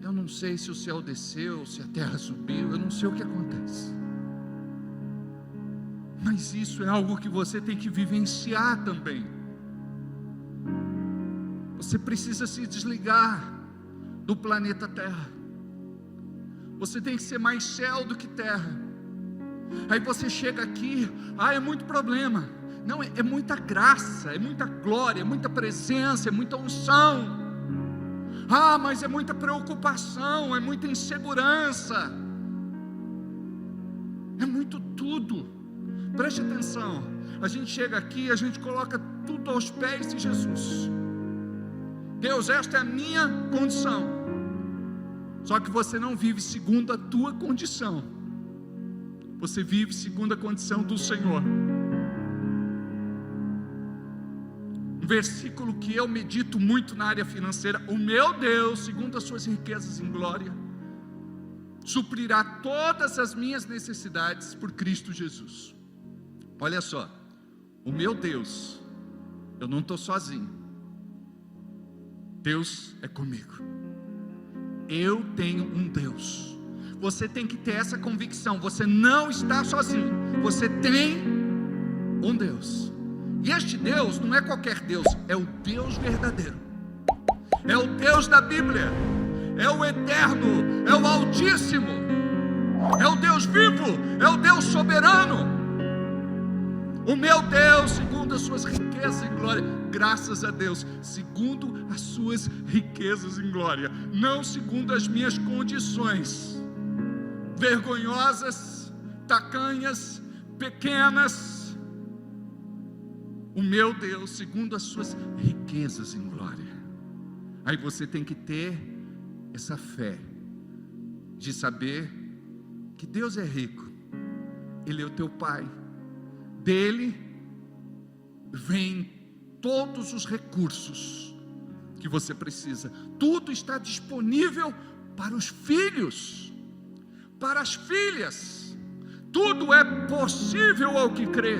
Eu não sei se o céu desceu, se a terra subiu, eu não sei o que acontece. Mas isso é algo que você tem que vivenciar também. Você precisa se desligar do planeta Terra. Você tem que ser mais céu do que terra. Aí você chega aqui, é muito problema. Não, é muita graça, é muita glória, é muita presença, é muita unção. Mas é muita preocupação, é muita insegurança, é muito tudo. Preste atenção, a gente chega aqui, a gente coloca tudo aos pés de Jesus. Deus, esta é a minha condição. Só que você não vive segundo a tua condição, você vive segundo a condição do Senhor. Um versículo que eu medito muito na área financeira: o meu Deus, segundo as suas riquezas em glória, suprirá todas as minhas necessidades por Cristo Jesus. Olha só, o meu Deus, eu não estou sozinho, Deus é comigo. Eu tenho um Deus. Você tem que ter essa convicção, você não está sozinho, você tem um Deus. E este Deus não é qualquer Deus, é o Deus verdadeiro, é o Deus da Bíblia, é o eterno, é o Altíssimo, é o Deus vivo, é o Deus soberano. O meu Deus, segundo as suas riquezas em glória, graças a Deus, segundo as suas riquezas em glória, não segundo as minhas condições vergonhosas, tacanhas, pequenas. O meu Deus, segundo as suas riquezas em glória. Aí você tem que ter essa fé de saber que Deus é rico, Ele é o teu Pai, dele vem todos os recursos que você precisa, tudo está disponível para os filhos, para as filhas, tudo é possível ao que crê.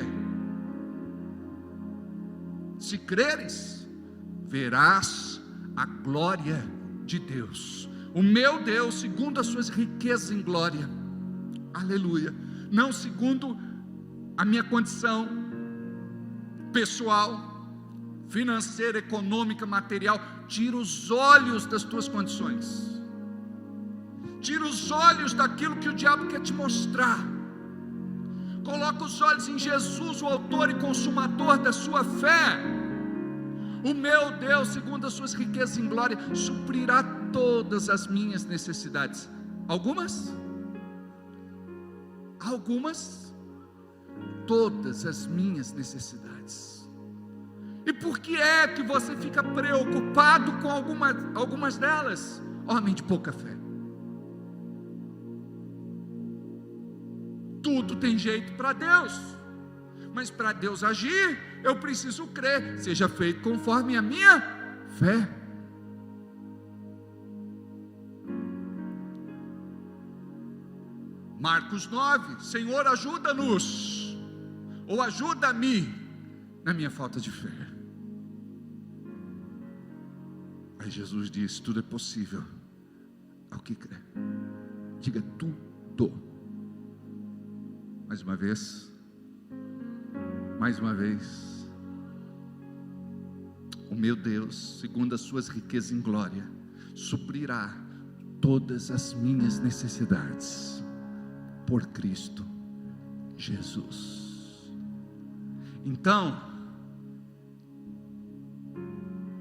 Se creres, verás a glória de Deus. O meu Deus, segundo as suas riquezas em glória, aleluia, não segundo a minha condição pessoal, financeira, econômica, material. Tira os olhos das tuas condições, tira os olhos daquilo que o diabo quer te mostrar. Coloca os olhos em Jesus, o autor e consumador da sua fé. O meu Deus, segundo as suas riquezas em glória, suprirá todas as minhas necessidades. Algumas? Todas as minhas necessidades. E por que é que você fica preocupado com algumas delas? Homem de pouca fé. Tudo tem jeito para Deus, mas para Deus agir, eu preciso crer. Seja feito conforme a minha fé. Marcos 9, Senhor, ajuda-nos, ou ajuda-me na minha falta de fé. Aí Jesus diz: tudo é possível ao que crê. Diga tudo. Mais uma vez, o meu Deus, segundo as suas riquezas em glória, suprirá todas as minhas necessidades por Cristo Jesus. Então,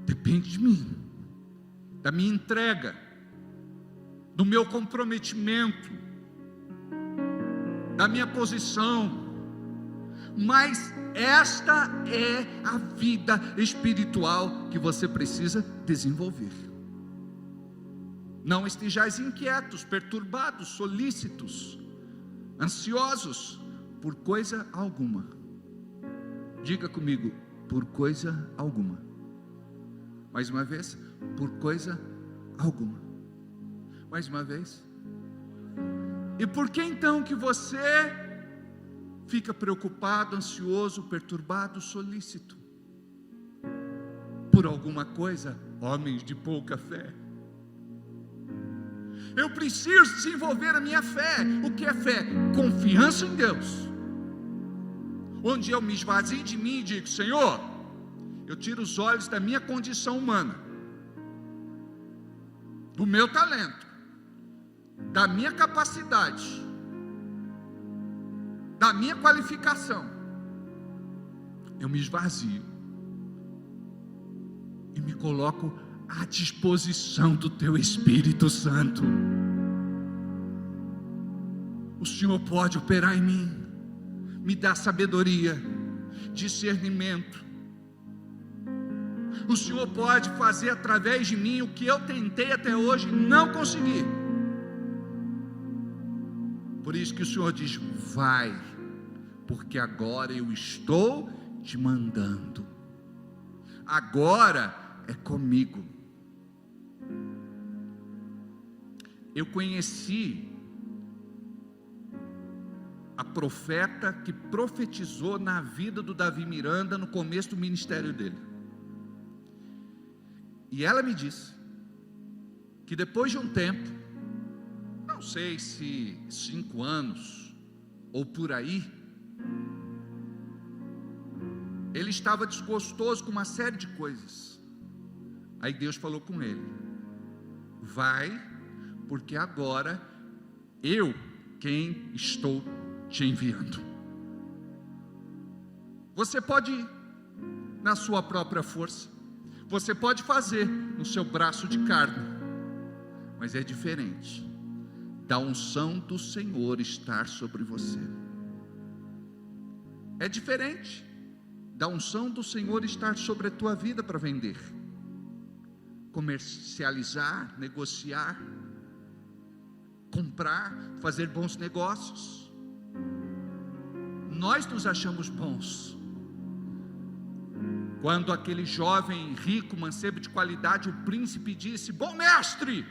depende de mim, da minha entrega, do meu comprometimento, da minha posição. Mas esta é a vida espiritual que você precisa desenvolver. Não estejais inquietos, perturbados, solícitos, ansiosos por coisa alguma. Diga comigo: por coisa alguma. Mais uma vez: por coisa alguma. Mais uma vez. E por que então que você fica preocupado, ansioso, perturbado, solícito? Por alguma coisa, homens de pouca fé. Eu preciso desenvolver a minha fé. O que é fé? Confiança em Deus. Onde eu me esvazio de mim e digo: Senhor, eu tiro os olhos da minha condição humana, do meu talento, da minha capacidade, da minha qualificação. Eu me esvazio e me coloco à disposição do Teu Espírito Santo. O Senhor pode operar em mim, me dar sabedoria, discernimento. O Senhor pode fazer através de mim o que eu tentei até hoje e não consegui. Por isso que o Senhor diz: vai, porque agora eu estou te mandando. Agora é comigo. Eu conheci a profeta que profetizou na vida do Davi Miranda no começo do ministério dele. E ela me disse que depois de um tempo, não sei se 5 anos ou por aí, ele estava desgostoso com uma série de coisas. Aí Deus falou com ele: vai, porque agora eu quem estou te enviando. Você pode ir na sua própria força, você pode fazer no seu braço de carne, mas é diferente da unção do Senhor estar sobre você. É diferente da unção do Senhor estar sobre a tua vida para vender, comercializar, negociar, comprar, fazer bons negócios. Nós nos achamos bons. Quando aquele jovem rico, mancebo de qualidade, o príncipe disse: bom mestre,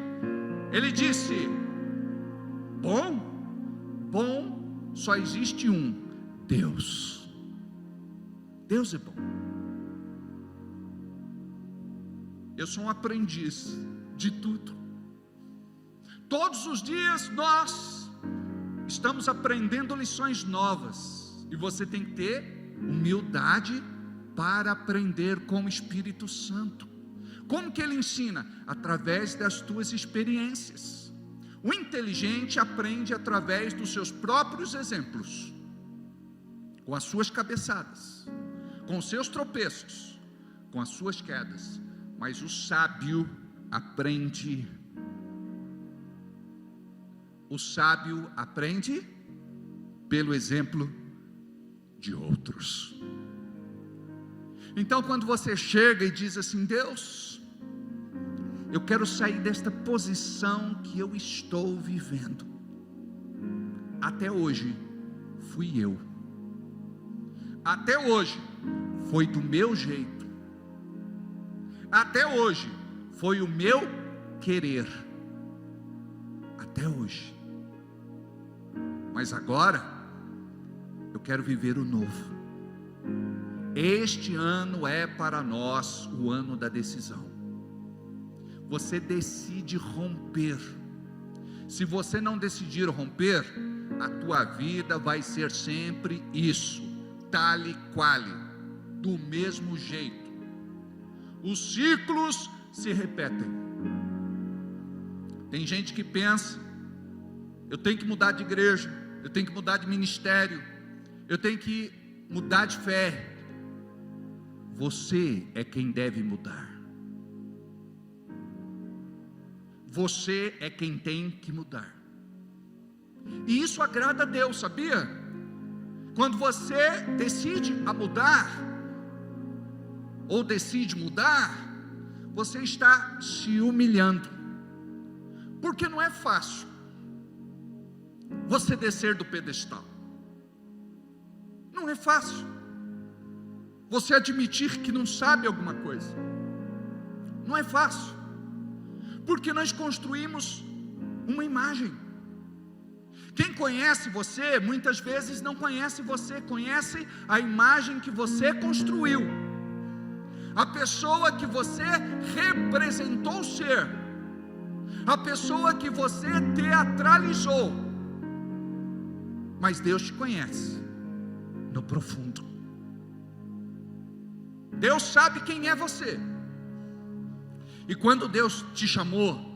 ele disse: bom só existe um, Deus. Deus é bom. Eu sou um aprendiz de tudo. Todos os dias nós estamos aprendendo lições novas, e você tem que ter humildade para aprender com o Espírito Santo. Como que ele ensina? Através das tuas experiências. O inteligente aprende através dos seus próprios exemplos, com as suas cabeçadas, com os seus tropeços, com as suas quedas. Mas o sábio aprende pelo exemplo de outros. Então, quando você chega e diz assim: Deus, eu quero sair desta posição que eu estou vivendo. Até hoje fui eu, até hoje foi do meu jeito, até hoje foi o meu querer, até hoje. Mas agora eu quero viver o novo. Este ano é para nós o ano da decisão. Você decide romper. Se você não decidir romper, a tua vida vai ser sempre isso, tale quale, do mesmo jeito. Os ciclos se repetem. Tem gente que pensa: eu tenho que mudar de igreja, eu tenho que mudar de ministério, eu tenho que mudar de fé. Você é quem deve mudar. Você é quem tem que mudar. E isso agrada a Deus, sabia? Quando você decide a mudar, ou decide mudar, você está se humilhando. Porque não é fácil você descer do pedestal. Não é fácil você admitir que não sabe alguma coisa. Não é fácil, porque nós construímos uma imagem. Quem conhece você, muitas vezes não conhece você, conhece a imagem que você construiu, a pessoa que você representou ser, a pessoa que você teatralizou, mas Deus te conhece no profundo. Deus sabe quem é você, e quando Deus te chamou,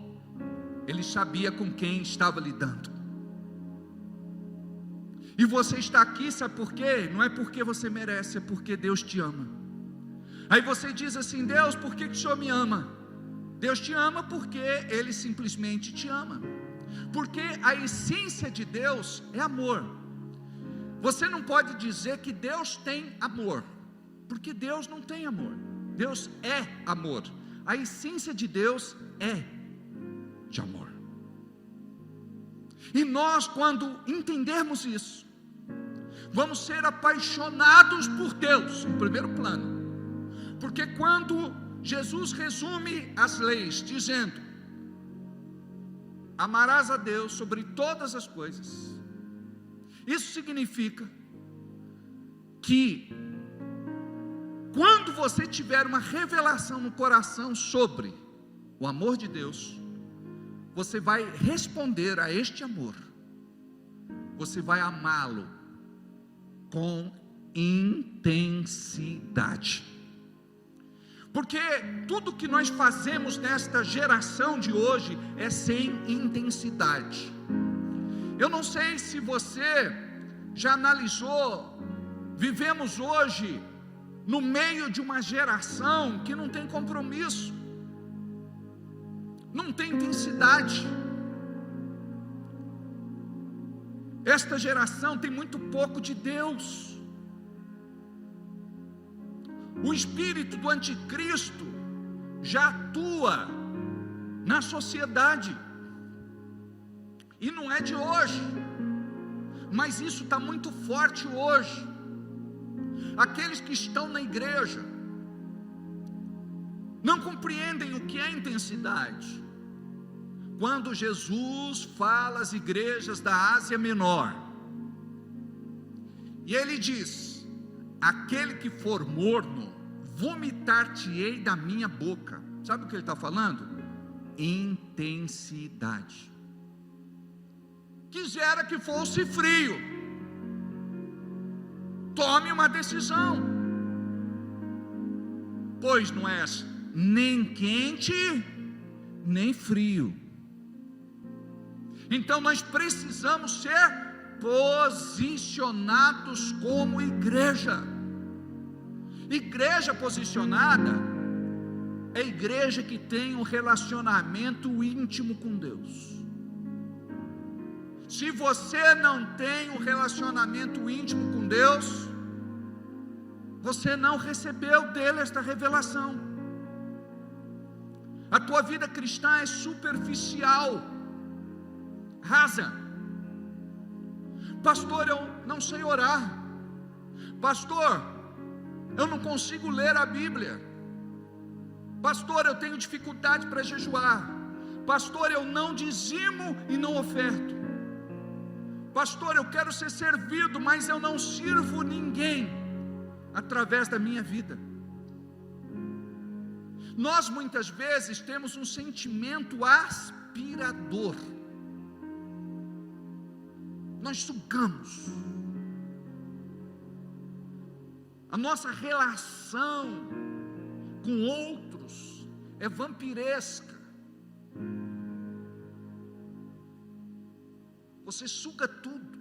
Ele sabia com quem estava lidando. E você está aqui, sabe por quê? Não é porque você merece, é porque Deus te ama. Aí você diz assim: Deus, por que o Senhor me ama? Deus te ama porque Ele simplesmente te ama, porque a essência de Deus é amor. Você não pode dizer que Deus tem amor, porque Deus não tem amor. Deus é amor. A essência de Deus é de amor. E nós, quando entendermos isso, vamos ser apaixonados por Deus em primeiro plano. Porque quando Jesus resume as leis dizendo: amarás a Deus sobre todas as coisas, isso significa que quando você tiver uma revelação no coração sobre o amor de Deus, você vai responder a este amor, você vai amá-lo com intensidade. Porque tudo que nós fazemos nesta geração de hoje é sem intensidade. Eu não sei se você já analisou, vivemos hoje no meio de uma geração que não tem compromisso, não tem intensidade. Esta geração tem muito pouco de Deus. O espírito do anticristo já atua na sociedade, e não é de hoje, mas isso está muito forte hoje. Aqueles que estão na igreja não compreendem o que é intensidade. Quando Jesus fala às igrejas da Ásia Menor, e Ele diz: aquele que for morno, vomitar-te-ei da minha boca. Sabe o que Ele está falando? Intensidade. Quisera que fosse frio, tome uma decisão, pois não é nem quente, nem frio. Então nós precisamos ser posicionados como igreja. Igreja posicionada é igreja que tem um relacionamento íntimo com Deus. Se você não tem um relacionamento íntimo com Deus, você não recebeu dele esta revelação. A tua vida cristã é superficial, rasa. Pastor, eu não sei orar. Pastor, eu não consigo ler a Bíblia. Pastor, eu tenho dificuldade para jejuar. Pastor, eu não dizimo e não oferto. Pastor, eu quero ser servido, mas eu não sirvo ninguém através da minha vida. Nós muitas vezes temos um sentimento aspirador. Nós sugamos. A nossa relação com outros é vampiresca. Você suga tudo.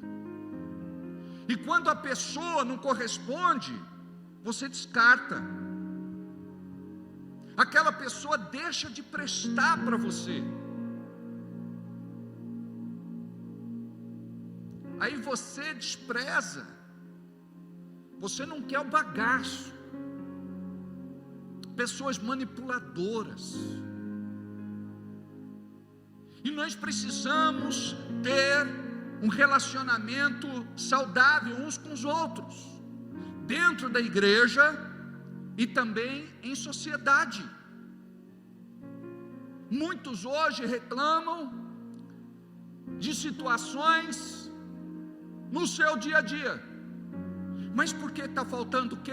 E quando a pessoa não corresponde, você descarta. Aquela pessoa deixa de prestar para você. Aí você despreza. Você não quer o bagaço. Pessoas manipuladoras. E nós precisamos ter um relacionamento saudável uns com os outros, dentro da igreja e também em sociedade. Muitos hoje reclamam de situações no seu dia a dia, mas por que está faltando o quê?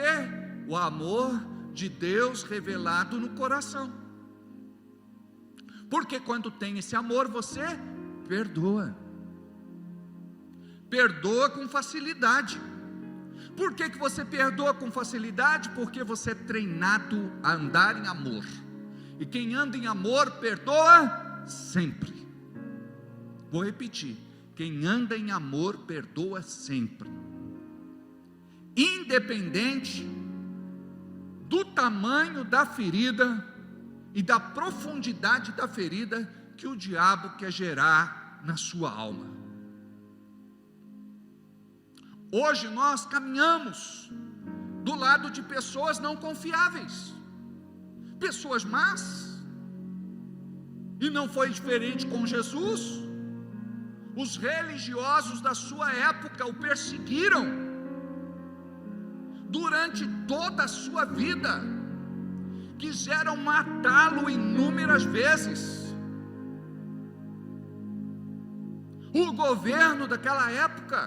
O amor de Deus revelado no coração. Porque quando tem esse amor, você perdoa. Perdoa com facilidade. Por que você perdoa com facilidade? Porque você é treinado a andar em amor. E quem anda em amor, perdoa sempre. Vou repetir: quem anda em amor, perdoa sempre. Independente do tamanho da ferida e da profundidade da ferida que o diabo quer gerar na sua alma. Hoje nós caminhamos do lado de pessoas não confiáveis, pessoas más, e não foi diferente com Jesus. Os religiosos da sua época o perseguiram durante toda a sua vida, quiseram matá-lo inúmeras vezes. O governo daquela época,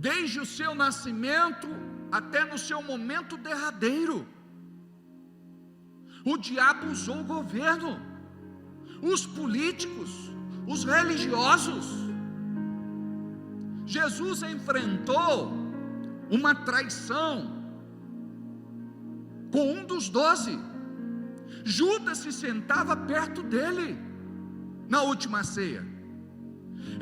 desde o seu nascimento até no seu momento derradeiro, o diabo usou o governo, os políticos, os religiosos. Jesus enfrentou uma traição com um dos 12. Judas se sentava perto dele na última ceia.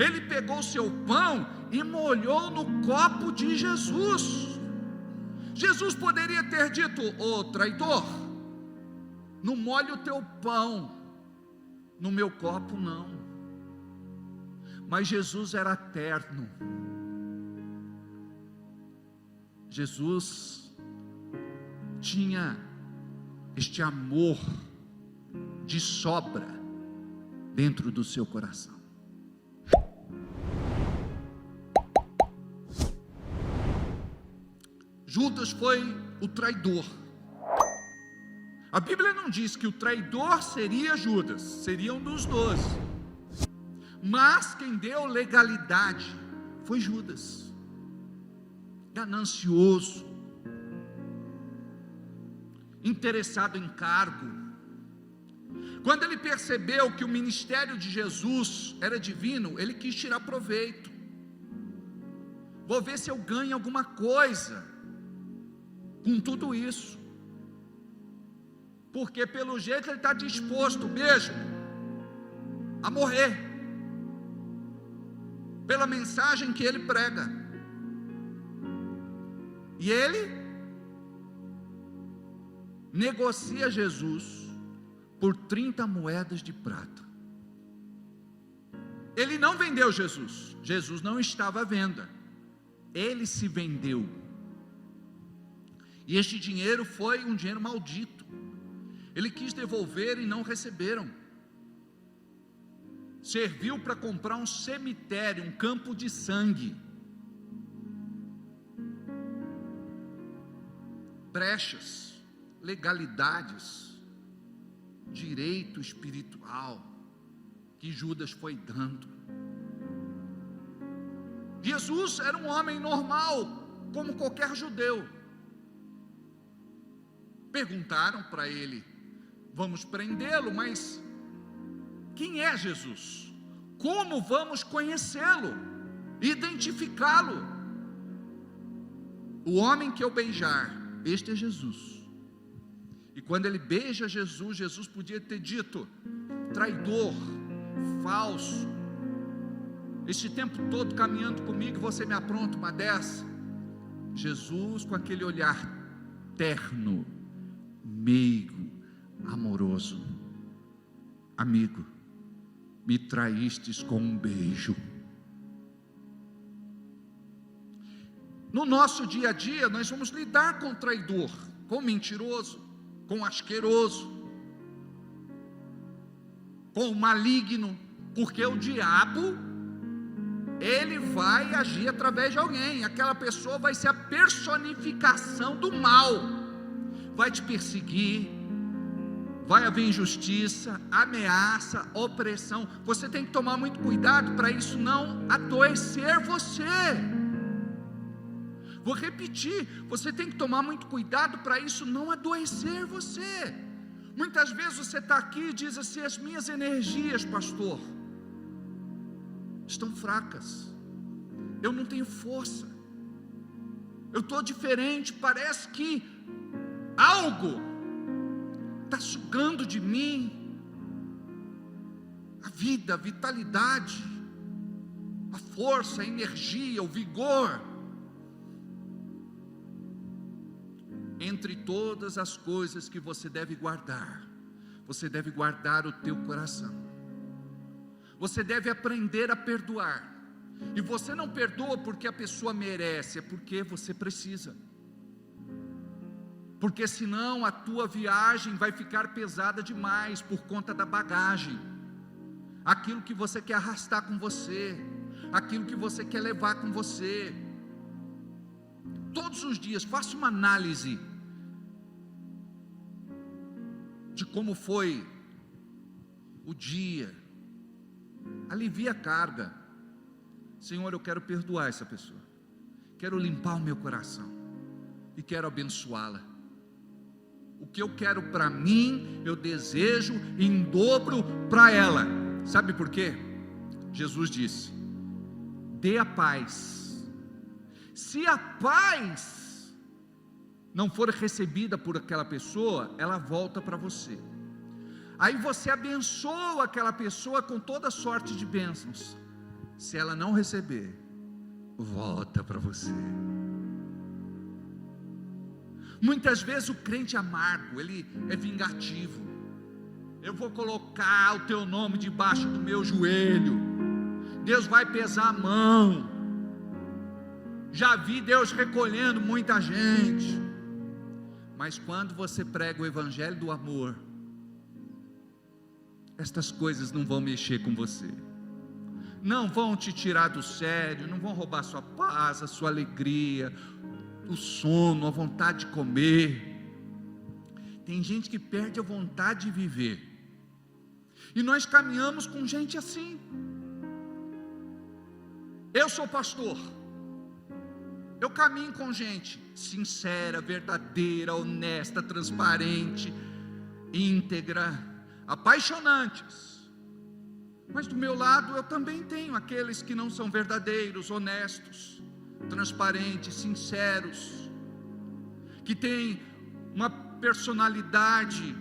Ele pegou seu pão e molhou no copo de Jesus. Jesus poderia ter dito: ô traidor, não molhe o teu pão no meu copo não. Mas Jesus era terno. Jesus tinha este amor de sobra dentro do seu coração. Judas foi o traidor. A Bíblia não diz que o traidor seria Judas, seria um dos 12. Mas quem deu legalidade foi Judas. Ganancioso, interessado em cargo. Quando ele percebeu que o ministério de Jesus era divino, ele quis tirar proveito. Vou ver se eu ganho alguma coisa com tudo isso, porque pelo jeito ele está disposto mesmo a morrer pela mensagem que ele prega. E ele negocia Jesus por 30 moedas de prata. Ele não vendeu Jesus, Jesus não estava à venda, ele se vendeu. E este dinheiro foi um dinheiro maldito. Ele quis devolver e não receberam. Serviu para comprar um cemitério, um campo de sangue. Brechas, legalidades, direito espiritual que Judas foi dando. Jesus era um homem normal, como qualquer judeu. Perguntaram para ele: vamos prendê-lo, mas quem é Jesus? Como vamos conhecê-lo, identificá-lo? O homem que eu beijar, este é Jesus. E quando ele beija Jesus, Jesus podia ter dito: traidor, falso, este tempo todo caminhando comigo, você me apronta uma dessa. Jesus, com aquele olhar terno, meigo, amoroso: amigo, me traístes com um beijo. No nosso dia a dia, nós vamos lidar com o traidor, com o mentiroso, com o asqueroso, com o maligno, porque o diabo, ele vai agir através de alguém. Aquela pessoa vai ser a personificação do mal, vai te perseguir, vai haver injustiça, ameaça, opressão. Você tem que tomar muito cuidado para isso não adoecer você. Vou repetir, você tem que tomar muito cuidado para isso não adoecer você, Muitas vezes você está aqui e diz assim: as minhas energias, pastor, estão fracas, eu não tenho força, eu estou diferente, parece que algo está sugando de mim a vida, a vitalidade, a força, a energia, o vigor. Entre todas as coisas que você deve guardar o teu coração. Você deve aprender a perdoar. E você não perdoa porque a pessoa merece, é porque você precisa. Porque senão a tua viagem vai ficar pesada demais por conta da bagagem. Aquilo que você quer arrastar com você, aquilo que você quer levar com você. Todos os dias, faça uma análise de como foi o dia. Alivia a carga. Senhor, eu quero perdoar essa pessoa, quero limpar o meu coração e quero abençoá-la. O que eu quero para mim, eu desejo em dobro para ela. Sabe por quê? Jesus disse: dê a paz. Se a paz não for recebida por aquela pessoa, ela volta para você. Aí você abençoa aquela pessoa com toda sorte de bênçãos. Se ela não receber, volta para você. Muitas vezes o crente amargo, ele é vingativo. Eu vou colocar o teu nome debaixo do meu joelho, Deus vai pesar a mão. Já vi Deus recolhendo muita gente. Mas quando você prega o evangelho do amor, estas coisas não vão mexer com você, não vão te tirar do sério, não vão roubar sua paz, a sua alegria, o sono, a vontade de comer. Tem gente que perde a vontade de viver, e nós caminhamos com gente assim. Eu sou pastor, eu caminho com gente sincera, verdadeira, honesta, transparente, íntegra, apaixonantes. Mas do meu lado eu também tenho aqueles que não são verdadeiros, honestos, transparentes, sinceros, que têm uma personalidade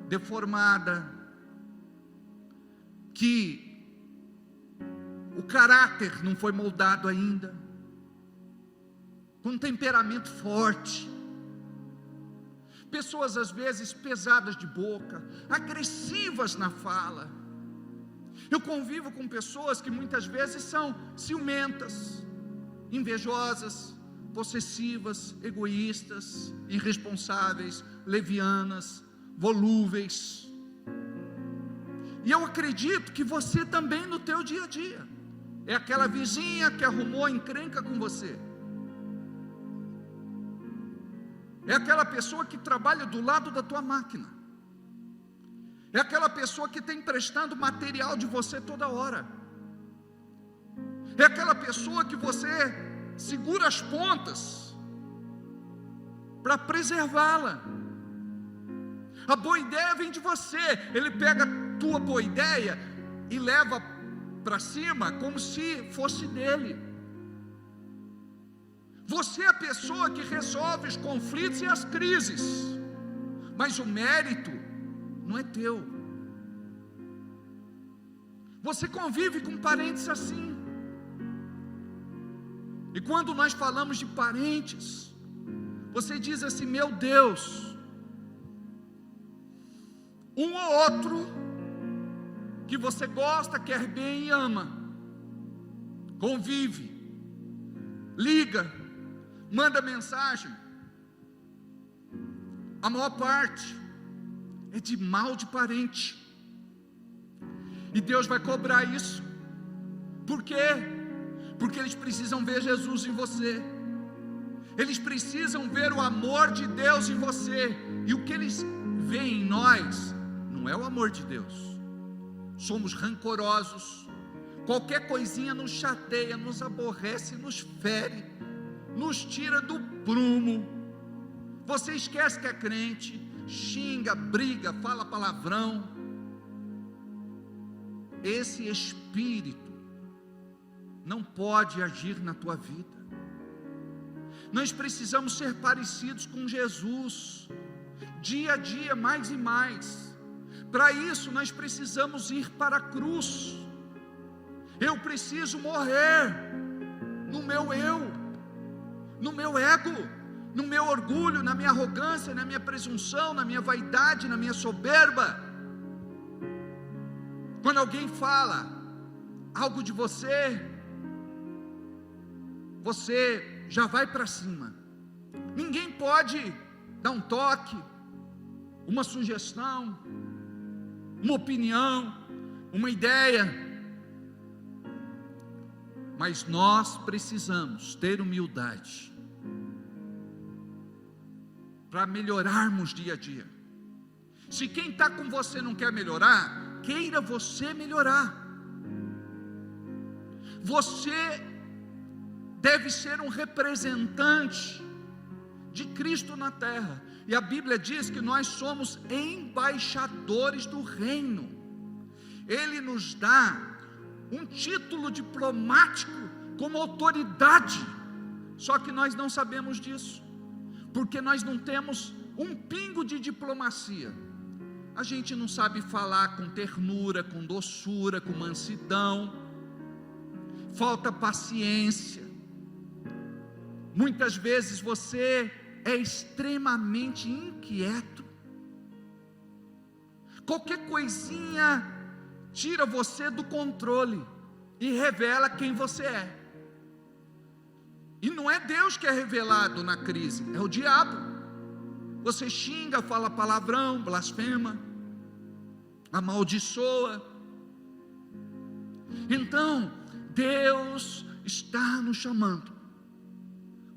deformada, que o caráter não foi moldado ainda, com um temperamento forte. Pessoas às vezes pesadas de boca, agressivas na fala. Eu convivo com pessoas que muitas vezes são ciumentas, invejosas, possessivas, egoístas, irresponsáveis, levianas, volúveis. E eu acredito que você também no teu dia a dia é aquela vizinha que arrumou encrenca com você, é aquela pessoa que trabalha do lado da tua máquina, é aquela pessoa que está emprestando material de você toda hora, é aquela pessoa que você segura as pontas para preservá-la. A boa ideia vem de você, ele pega a tua boa ideia e leva para cima como se fosse dele. Você é a pessoa que resolve os conflitos e as crises, mas o mérito não é teu. Você convive com parentes assim, e quando nós falamos de parentes, você diz assim: meu Deus, um ou outro que você gosta, quer bem e ama, convive, liga, manda mensagem, a maior parte é de mal de parente, e Deus vai cobrar isso. Por quê? Porque eles precisam ver Jesus em você, eles precisam ver o amor de Deus em você, e o que eles veem em nós não é o amor de Deus. Somos rancorosos, qualquer coisinha nos chateia, nos aborrece, nos fere, nos tira do prumo. Você esquece que é crente, xinga, briga, fala palavrão. Esse espírito não pode agir na tua vida. Nós precisamos ser parecidos com Jesus, dia a dia, mais e mais. Para isso nós precisamos ir para a cruz. Eu preciso morrer no meu eu, no meu ego, no meu orgulho, na minha arrogância, na minha presunção, na minha vaidade, na minha soberba. Quando alguém fala algo de você, você já vai para cima. Ninguém pode dar um toque, uma sugestão, uma opinião, uma ideia. Mas nós precisamos ter humildade para melhorarmos dia a dia. Se quem está com você não quer melhorar, queira você melhorar. Você deve ser um representante de Cristo na terra. E a Bíblia diz que nós somos embaixadores do reino. Ele nos dá um título diplomático como autoridade. Só que nós não sabemos disso, porque nós não temos um pingo de diplomacia. A gente não sabe falar com ternura, com doçura, com mansidão. Falta paciência. Muitas vezes você é extremamente inquieto. Qualquer coisinha tira você do controle e revela quem você é. E não é Deus que é revelado na crise, é o diabo. Você xinga, fala palavrão, blasfema, amaldiçoa. Então Deus está nos chamando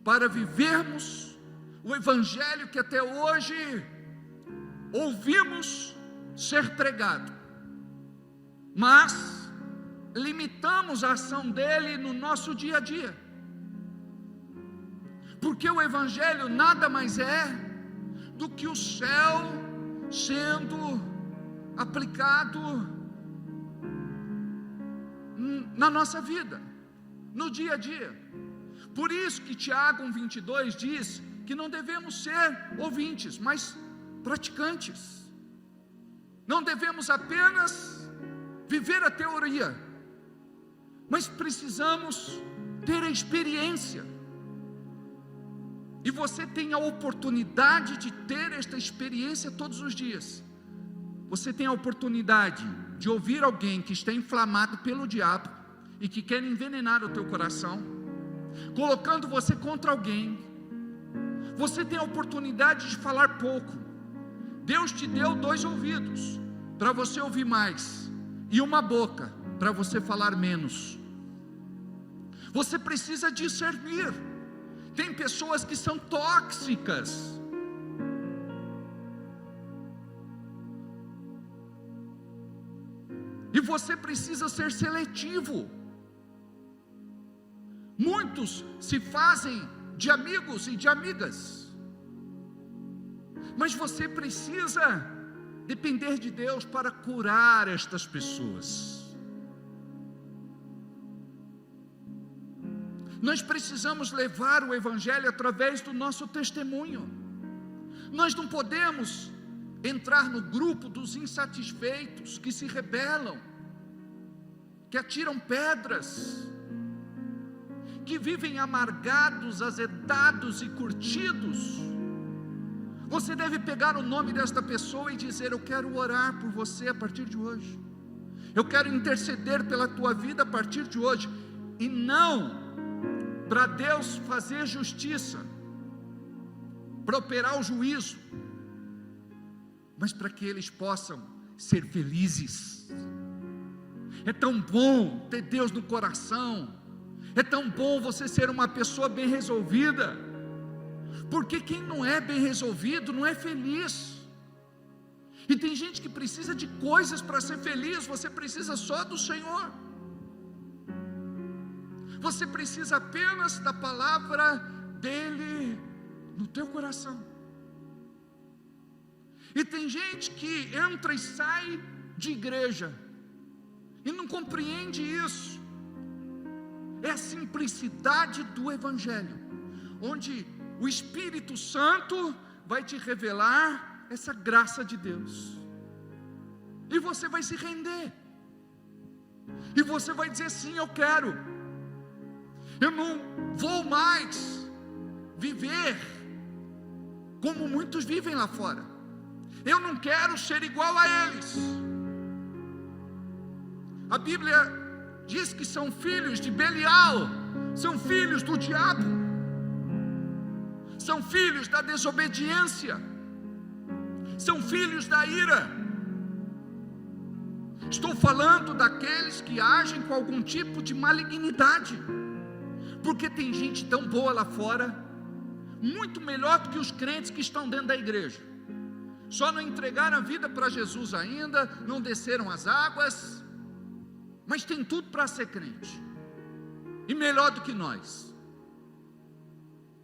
para vivermos o evangelho que até hoje ouvimos ser pregado, mas limitamos a ação dele no nosso dia a dia, porque o evangelho nada mais é do que o céu sendo aplicado na nossa vida, no dia a dia. Por isso que Tiago 1,22 diz que não devemos ser ouvintes, mas praticantes. Não devemos apenas viver a teoria, mas precisamos ter a experiência. E você tem a oportunidade de ter esta experiência todos os dias. Você tem a oportunidade de ouvir alguém que está inflamado pelo diabo e que quer envenenar o teu coração, colocando você contra alguém. Você tem a oportunidade de falar pouco. Deus te deu 2 ouvidos para você ouvir mais, e uma boca para você falar menos. Você precisa discernir. Tem pessoas que são tóxicas. E você precisa ser seletivo. Muitos se fazem de amigos e de amigas, mas você precisa depender de Deus para curar estas pessoas. Nós precisamos levar o evangelho através do nosso testemunho. Nós não podemos entrar no grupo dos insatisfeitos, que se rebelam, que atiram pedras, que vivem amargados, azedados e curtidos. Você deve pegar o nome desta pessoa e dizer: eu quero orar por você a partir de hoje, eu quero interceder pela tua vida a partir de hoje. E não para Deus fazer justiça, para operar o juízo, mas para que eles possam ser felizes. É tão bom ter Deus no coração. É tão bom você ser uma pessoa bem resolvida, porque quem não é bem resolvido não é feliz. E tem gente que precisa de coisas para ser feliz. Você precisa só do Senhor. Você precisa apenas da palavra dele no teu coração. E tem gente que entra e sai de igreja e não compreende isso. É a simplicidade do Evangelho, onde o Espírito Santo vai te revelar essa graça de Deus, e você vai se render, e você vai dizer: sim, eu quero. Eu não vou mais viver como muitos vivem lá fora. Eu não quero ser igual a eles. A Bíblia diz que são filhos de Belial, são filhos do diabo, são filhos da desobediência, são filhos da ira. Estou falando daqueles que agem com algum tipo de malignidade, porque tem gente tão boa lá fora, muito melhor do que os crentes que estão dentro da igreja, só não entregaram a vida para Jesus ainda, não desceram as águas, mas tem tudo para ser crente, e melhor do que nós.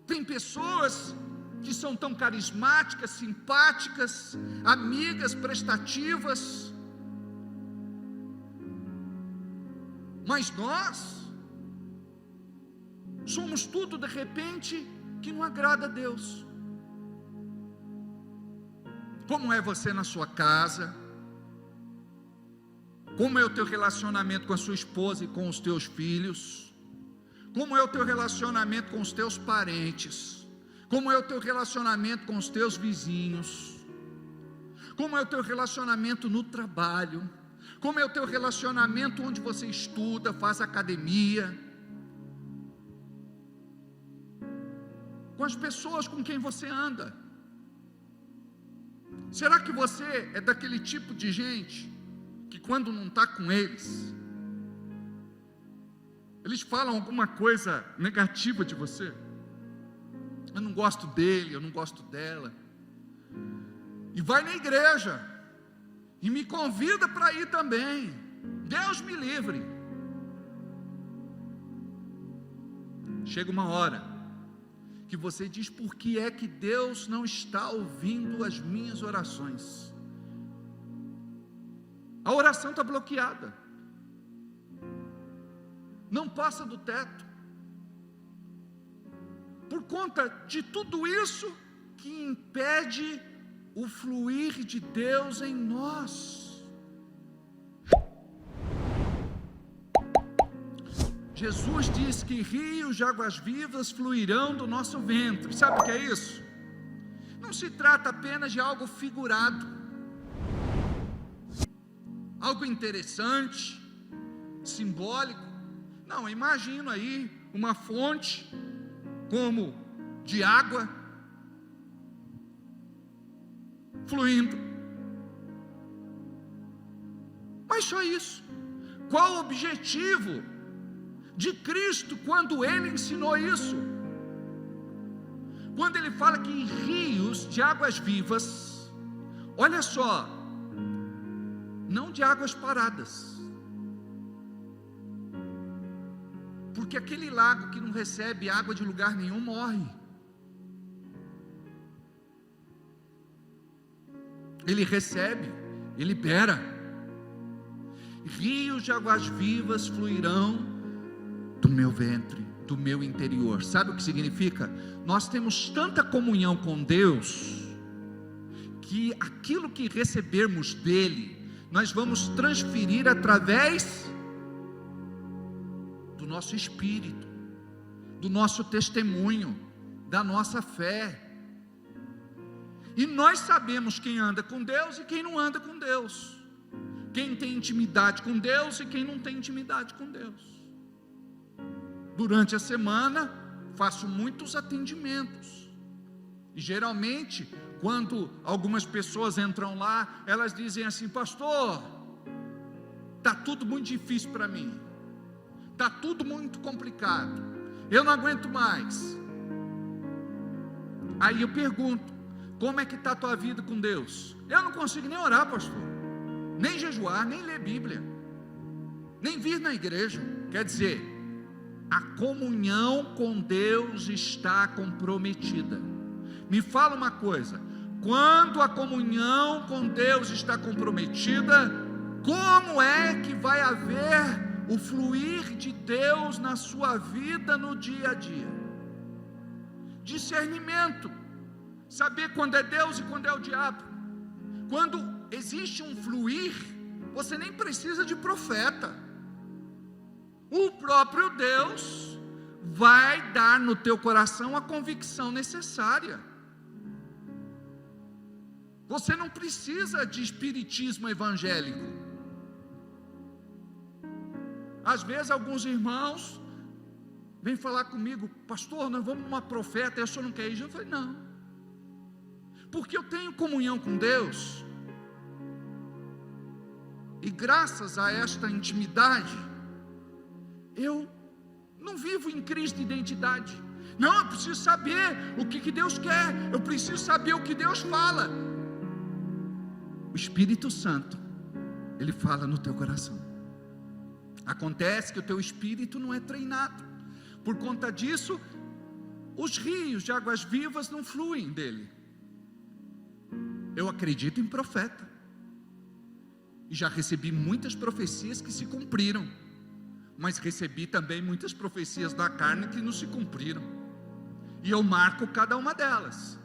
Tem pessoas que são tão carismáticas, simpáticas, amigas, prestativas, mas nós somos tudo de repente que não agrada a Deus. Como é você na sua casa? Como é o teu relacionamento com a sua esposa e com os teus filhos? Como é o teu relacionamento com os teus parentes? Como é o teu relacionamento com os teus vizinhos? Como é o teu relacionamento no trabalho? Como é o teu relacionamento onde você estuda, faz academia? Com as pessoas com quem você anda? Será que você é daquele tipo de gente que quando não está com eles falam alguma coisa negativa de você? Eu não gosto dele, eu não gosto dela. E vai na igreja e me convida para ir também. Deus me livre. Chega uma hora que você diz: por que é que Deus não está ouvindo as minhas orações? A oração está bloqueada, não passa do teto, por conta de tudo isso que impede o fluir de Deus em nós. Jesus diz que rios de águas vivas fluirão do nosso ventre. Sabe o que é isso? Não se trata apenas de algo figurado, algo interessante, simbólico. Não, imagino aí uma fonte como de água fluindo, mas só isso. Qual o objetivo de Cristo quando Ele ensinou isso? Quando Ele fala que em rios de águas vivas, olha só, não de águas paradas, porque aquele lago que não recebe água de lugar nenhum morre. Ele recebe, ele libera. Rios de águas vivas fluirão do meu ventre, do meu interior. Sabe o que significa? Nós temos tanta comunhão com Deus, que aquilo que recebermos dele, nós vamos transferir através do nosso espírito, do nosso testemunho, da nossa fé. E nós sabemos quem anda com Deus e quem não anda com Deus, quem tem intimidade com Deus e quem não tem intimidade com Deus. Durante a semana faço muitos atendimentos, e geralmente quando algumas pessoas entram lá, elas dizem assim: pastor, está tudo muito difícil para mim, está tudo muito complicado, eu não aguento mais. Aí eu pergunto: como é que está a tua vida com Deus? Eu não consigo nem orar, pastor, nem jejuar, nem ler Bíblia, nem vir na igreja. Quer dizer, a comunhão com Deus está comprometida. Me fala uma coisa: Quando a comunhão com Deus está comprometida, como é que vai haver o fluir de Deus na sua vida no dia a dia? Discernimento, saber quando é Deus e quando é o diabo. Quando existe um fluir, você nem precisa de profeta. O próprio Deus vai dar no teu coração a convicção necessária. Você não precisa de espiritismo evangélico. Às vezes alguns irmãos vêm falar comigo: pastor, nós vamos uma profeta, e o senhor não quer ir? Eu falei: não, porque eu tenho comunhão com Deus, e graças a esta intimidade, eu não vivo em crise de identidade. Não, eu preciso saber o que Deus quer, eu preciso saber o que Deus fala. O Espírito Santo, ele fala no teu coração. Acontece que o teu espírito não é treinado. Por conta disso, os rios de águas vivas não fluem dele. Eu acredito em profeta, e já recebi muitas profecias que se cumpriram, mas recebi também muitas profecias da carne que não se cumpriram, e eu marco cada uma delas.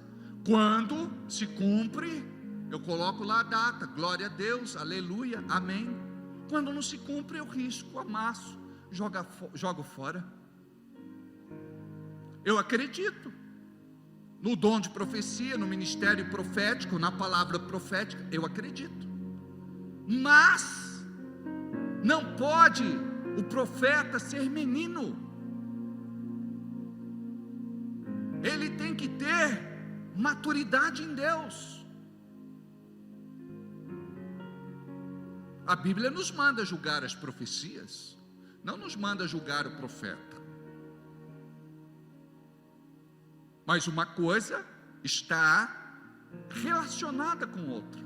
Quando se cumpre, eu coloco lá a data, glória a Deus, aleluia, amém. Quando não se cumpre, eu risco, amasso, jogo fora. Eu acredito no dom de profecia, no ministério profético, na palavra profética, eu acredito. Mas não pode o profeta ser menino. Ele tem que ter maturidade em Deus. A Bíblia nos manda julgar as profecias, não nos manda julgar o profeta. Mas uma coisa está relacionada com outra.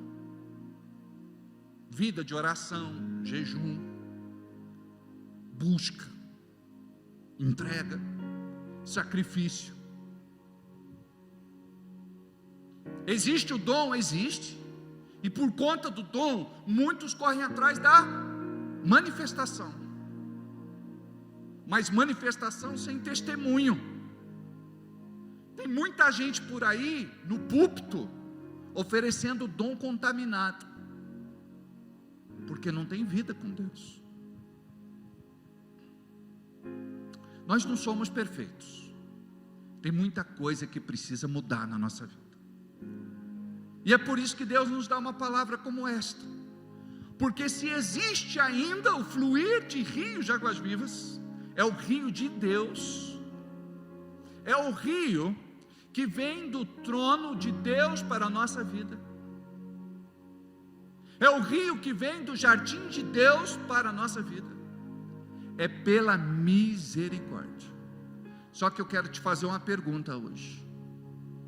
Vida de oração, jejum, busca, entrega, sacrifício. Existe o dom? Existe. E por conta do dom, muitos correm atrás da manifestação. Mas manifestação sem testemunho. Tem muita gente por aí, no púlpito, oferecendo dom contaminado, porque não tem vida com Deus. Nós não somos perfeitos. Tem muita coisa que precisa mudar na nossa vida. E é por isso que Deus nos dá uma palavra como esta. Porque se existe ainda o fluir de rios de águas vivas, é o rio de Deus. É o rio que vem do trono de Deus para a nossa vida. É o rio que vem do jardim de Deus para a nossa vida. É pela misericórdia. Só que eu quero te fazer uma pergunta hoje.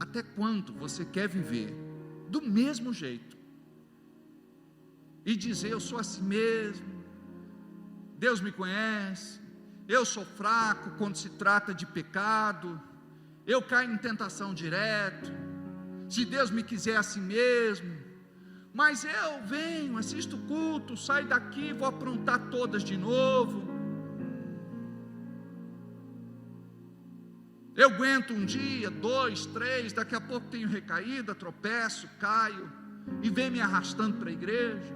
Até quando você quer viver do mesmo jeito e dizer: eu sou assim mesmo, Deus me conhece, eu sou fraco quando se trata de pecado, eu caio em tentação direto, se Deus me quiser assim mesmo, mas eu venho, assisto o culto, saio daqui, vou aprontar todas de novo, eu aguento um dia, 2, 3, daqui a pouco tenho recaída, tropeço, caio, e vem me arrastando para a igreja.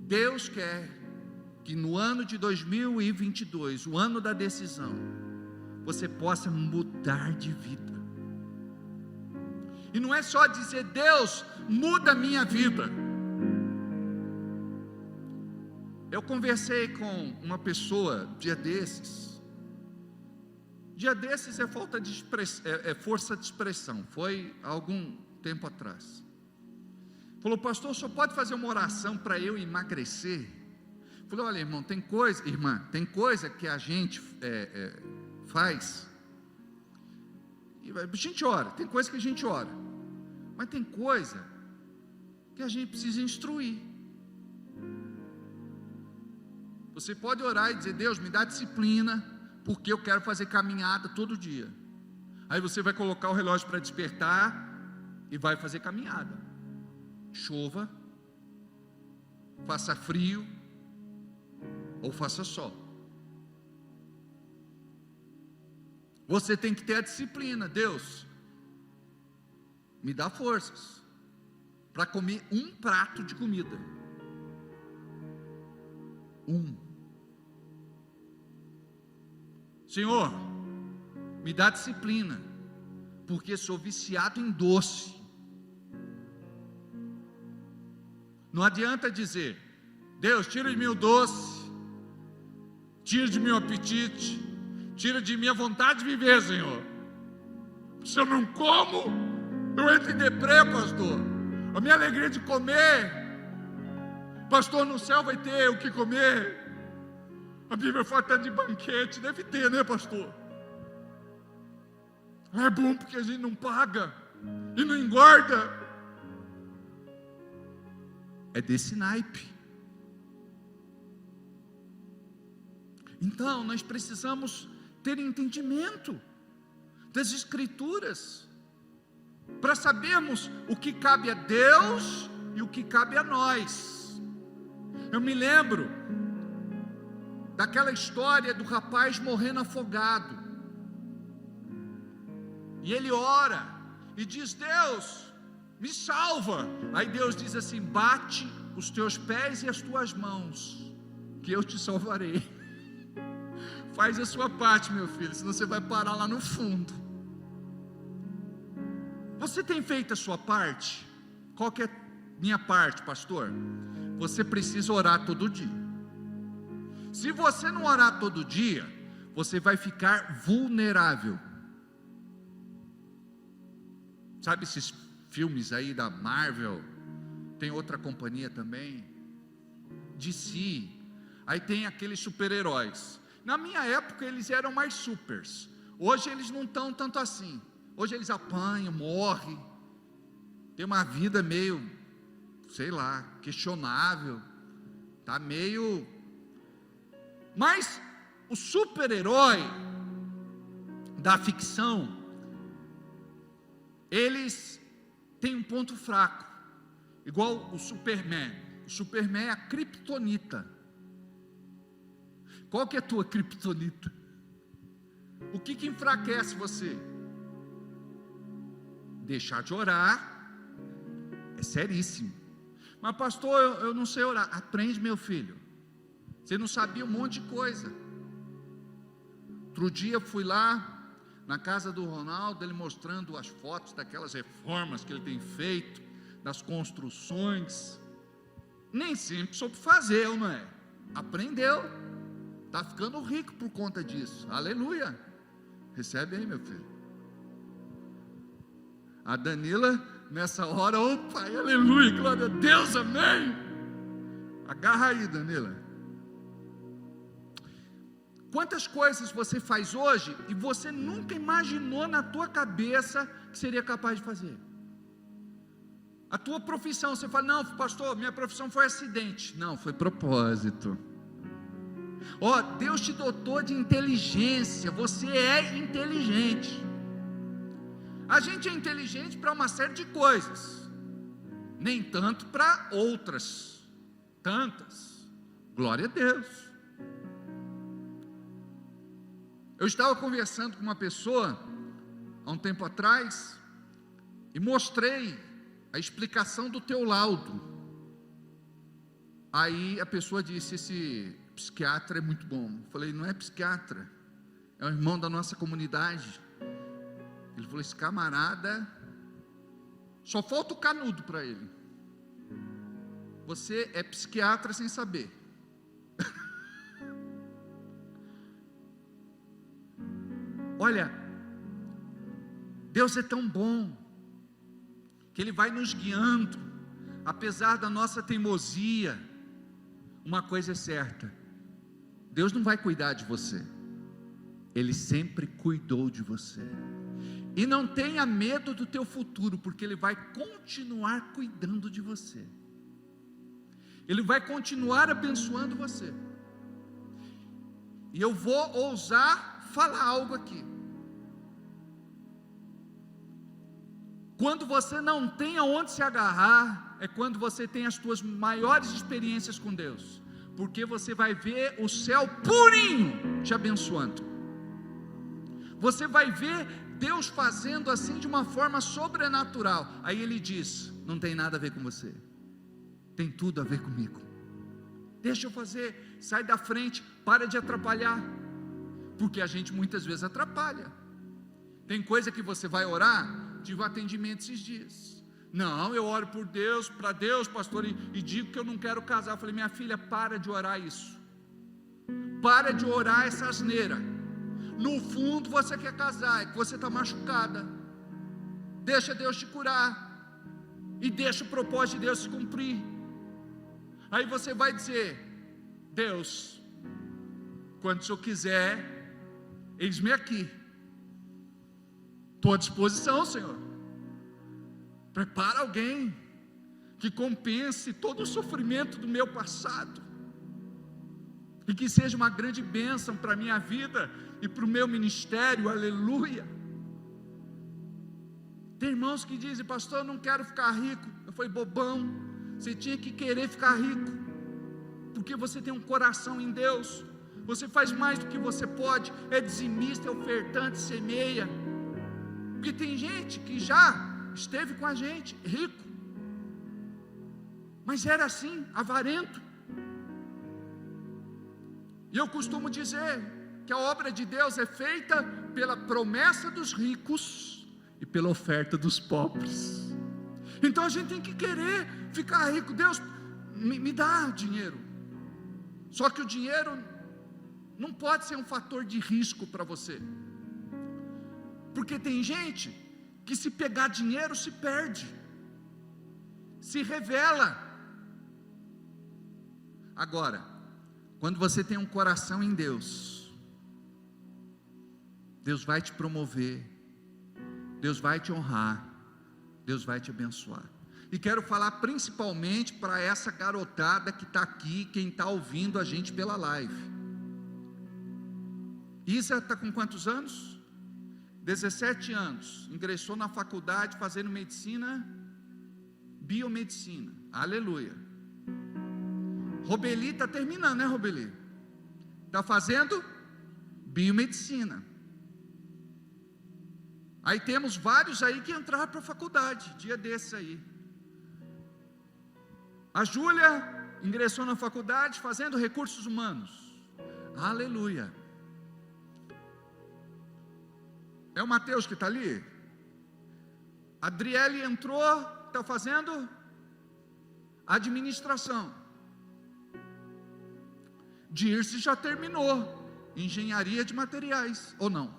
Deus quer que no ano de 2022, o ano da decisão, você possa mudar de vida. E não é só dizer: Deus, muda a minha vida. Eu conversei com uma pessoa dia desses é força de expressão, foi há algum tempo atrás. Falou: pastor, o senhor pode fazer uma oração para eu emagrecer? Falei: olha, irmão, tem coisa que a gente faz, e a gente ora, tem coisa que a gente ora, mas tem coisa que a gente precisa instruir. Você pode orar e dizer: Deus, me dá disciplina, porque eu quero fazer caminhada todo dia. Aí você vai colocar o relógio para despertar e vai fazer caminhada. Chova, faça frio ou faça sol. Você tem que ter a disciplina. Deus, me dá forças para comer um prato de comida. Senhor, me dá disciplina, porque sou viciado em doce. Não adianta dizer: Deus, tira de mim o doce, tira de mim o apetite, tira de mim a vontade de viver, Senhor. Se eu não como, eu entro em deprê, pastor. A minha alegria de comer, pastor, no céu vai ter o que comer. A Bíblia fala até de banquete, deve ter, né, pastor? É bom porque a gente não paga e não engorda. É desse naipe. Então, nós precisamos ter entendimento das Escrituras, para sabermos o que cabe a Deus e o que cabe a nós. Eu me lembro daquela história do rapaz morrendo afogado, e ele ora e diz: Deus, me salva. Aí Deus diz assim: bate os teus pés e as tuas mãos, que eu te salvarei. Faz a sua parte, meu filho, senão você vai parar lá no fundo. Você tem feito a sua parte? Qual que é a minha parte, pastor? Você precisa orar todo dia. Se você não orar todo dia, você vai ficar vulnerável. Sabe esses filmes aí da Marvel? Tem outra companhia também, DC. Aí tem aqueles super-heróis. Na minha época eles eram mais supers. Hoje eles não estão tanto assim. Hoje eles apanham, morrem, tem uma vida meio, sei lá, questionável, tá meio. Mas o super-herói da ficção, eles têm um ponto fraco, igual o Superman. O Superman é a criptonita. Qual que é a tua criptonita? O que enfraquece você? Deixar de orar é seríssimo. Mas pastor, eu não sei orar. Aprende, meu filho. Você não sabia um monte de coisa. Outro dia eu fui lá na casa do Ronaldo, ele mostrando as fotos daquelas reformas que ele tem feito, das construções. Nem sempre soube fazer, não é? Aprendeu. Está ficando rico por conta disso. Aleluia. Recebe aí, meu filho. A Danila, nessa hora, opa, aleluia, glória a Deus, amém. Agarra aí, Danila. Quantas coisas você faz hoje e você nunca imaginou na tua cabeça que seria capaz de fazer? A tua profissão, você fala: não, pastor, minha profissão foi acidente. Não, foi propósito. Ó, Deus te dotou de inteligência, você é inteligente. A gente é inteligente para uma série de coisas, nem tanto para outras, tantas. Glória a Deus. Eu estava conversando com uma pessoa há um tempo atrás e mostrei a explicação do teu laudo. Aí a pessoa disse: esse psiquiatra é muito bom. Eu falei: não é psiquiatra, é um irmão da nossa comunidade. Ele falou: esse camarada, só falta o canudo para ele. Você é psiquiatra sem saber. Olha, Deus é tão bom, que Ele vai nos guiando, apesar da nossa teimosia. Uma coisa é certa: Deus não vai cuidar de você, Ele sempre cuidou de você. E não tenha medo do teu futuro, porque Ele vai continuar cuidando de você. Ele vai continuar abençoando você. E eu vou ousar falar algo aqui. Quando você não tem aonde se agarrar, é quando você tem as suas maiores experiências com Deus, porque você vai ver o céu purinho te abençoando. Você vai ver Deus fazendo assim de uma forma sobrenatural. Aí Ele diz: não tem nada a ver com você, tem tudo a ver comigo. Deixa eu fazer, sai da frente, para de atrapalhar, porque a gente muitas vezes atrapalha. Tem coisa que você vai orar. Tive um atendimento esses dias. Não, eu oro por Deus, para Deus, pastor, e digo que eu não quero casar. Eu falei: minha filha, para de orar isso. Para de orar essa asneira. No fundo você quer casar, é que você está machucada. Deixa Deus te curar, e deixa o propósito de Deus se cumprir. Aí você vai dizer: Deus, quando o Senhor quiser, eis-me aqui, estou à disposição, Senhor. Prepara alguém que compense todo o sofrimento do meu passado, e que seja uma grande bênção para a minha vida e para o meu ministério. Aleluia. Tem irmãos que dizem: pastor, eu não quero ficar rico. Eu falei: bobão, você tinha que querer ficar rico, porque você tem um coração em Deus. Você faz mais do que você pode, é dizimista, é ofertante, semeia. Porque tem gente que já esteve com a gente, rico, mas era assim, avarento. E eu costumo dizer que a obra de Deus é feita pela promessa dos ricos e pela oferta dos pobres. Então a gente tem que querer ficar rico. Deus, me dá dinheiro. Só que o dinheiro não pode ser um fator de risco para você, porque tem gente que, se pegar dinheiro, se perde, se revela. Agora, quando você tem um coração em Deus, Deus vai te promover, Deus vai te honrar, Deus vai te abençoar. E quero falar principalmente para essa garotada que está aqui, quem está ouvindo a gente pela live. Isa está com quantos anos? 17 anos, ingressou na faculdade fazendo medicina, biomedicina. Aleluia. Robeli está terminando, né, Robeli? Está fazendo biomedicina. Aí temos vários aí que entraram para a faculdade, dia desses aí. A Júlia ingressou na faculdade fazendo recursos humanos. Aleluia. É o Mateus que está ali? A Adriele entrou, está fazendo administração. Dirce já terminou engenharia de materiais, ou não?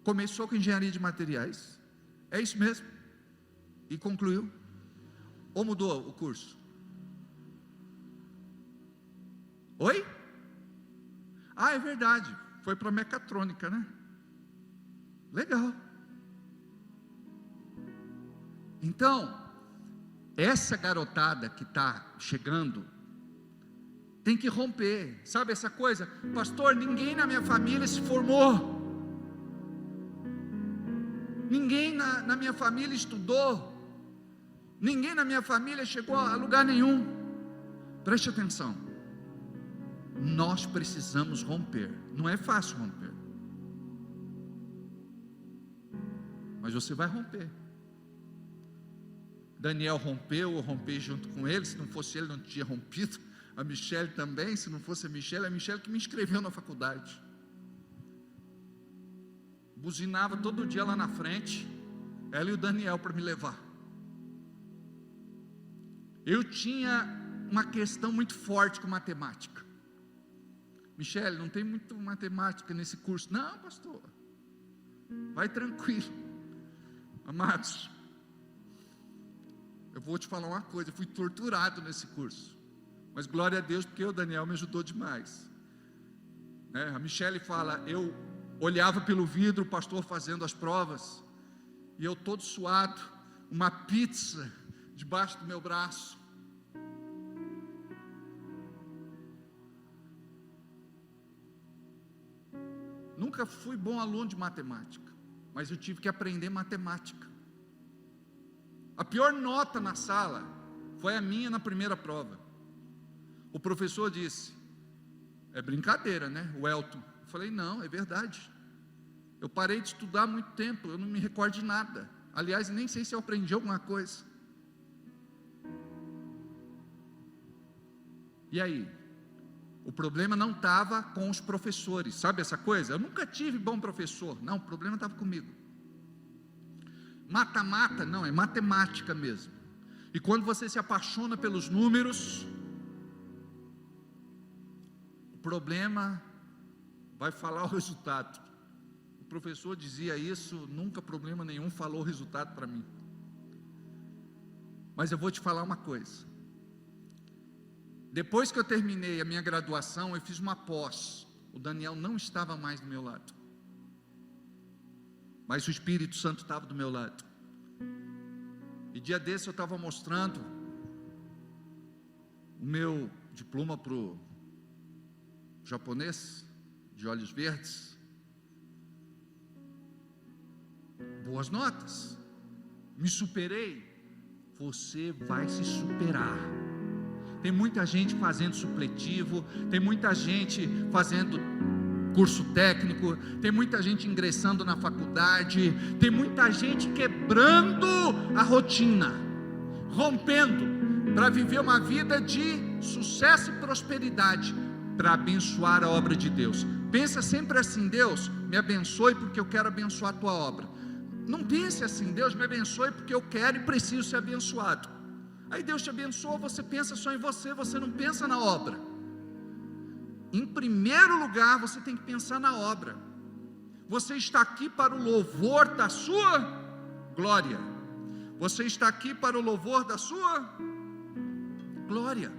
Começou com engenharia de materiais, é isso mesmo? E concluiu? Ou mudou o curso? Oi? Ah, é verdade, foi para mecatrônica, né? Legal. Então, essa garotada que está chegando, tem que romper. Sabe essa coisa? Pastor, ninguém na minha família se formou, ninguém na minha família estudou, ninguém na minha família chegou a lugar nenhum. Preste atenção, nós precisamos romper. Não é fácil romper, mas você vai romper. Daniel rompeu, eu rompi junto com ele. Se não fosse ele, não tinha rompido. A Michele também, se não fosse a Michele que me inscreveu na faculdade. Buzinava todo dia lá na frente, ela e o Daniel para me levar. Eu tinha uma questão muito forte com matemática. Michele, não tem muito matemática nesse curso. Não, pastor, vai tranquilo. Amados, eu vou te falar uma coisa, eu fui torturado nesse curso, mas glória a Deus, porque o Daniel me ajudou demais, né? A Michele fala, eu olhava pelo vidro o pastor fazendo as provas, e eu todo suado, uma pizza debaixo do meu braço. Nunca fui bom aluno de matemática, mas eu tive que aprender matemática. A pior nota na sala foi a minha na primeira prova. O professor disse: é brincadeira, né, o Elton? Eu falei: não, é verdade. Eu parei de estudar há muito tempo, eu não me recordo de nada. Aliás, nem sei se eu aprendi alguma coisa. E aí? O problema não estava com os professores, sabe essa coisa? Eu nunca tive bom professor. Não, o problema estava comigo. Mata-mata, não, é matemática mesmo. E quando você se apaixona pelos números, o problema vai falar o resultado. O professor dizia isso, nunca problema nenhum falou o resultado para mim. Mas eu vou te falar uma coisa. Depois que eu terminei a minha graduação, eu fiz uma pós. O Daniel não estava mais do meu lado, mas o Espírito Santo estava do meu lado. E dia desse eu estava mostrando o meu diploma para o japonês, de olhos verdes. Boas notas, me superei. Você vai se superar. Tem muita gente fazendo supletivo, tem muita gente fazendo curso técnico, tem muita gente ingressando na faculdade, tem muita gente quebrando a rotina, rompendo, para viver uma vida de sucesso e prosperidade, para abençoar a obra de Deus. Pensa sempre assim: Deus, me abençoe porque eu quero abençoar a tua obra. Não pense assim: Deus, me abençoe porque eu quero e preciso ser abençoado. Aí Deus te abençoa, você pensa só em você, você não pensa na obra. Em primeiro lugar, você tem que pensar na obra. Você está aqui para o louvor da sua glória. Você está aqui para o louvor da sua glória.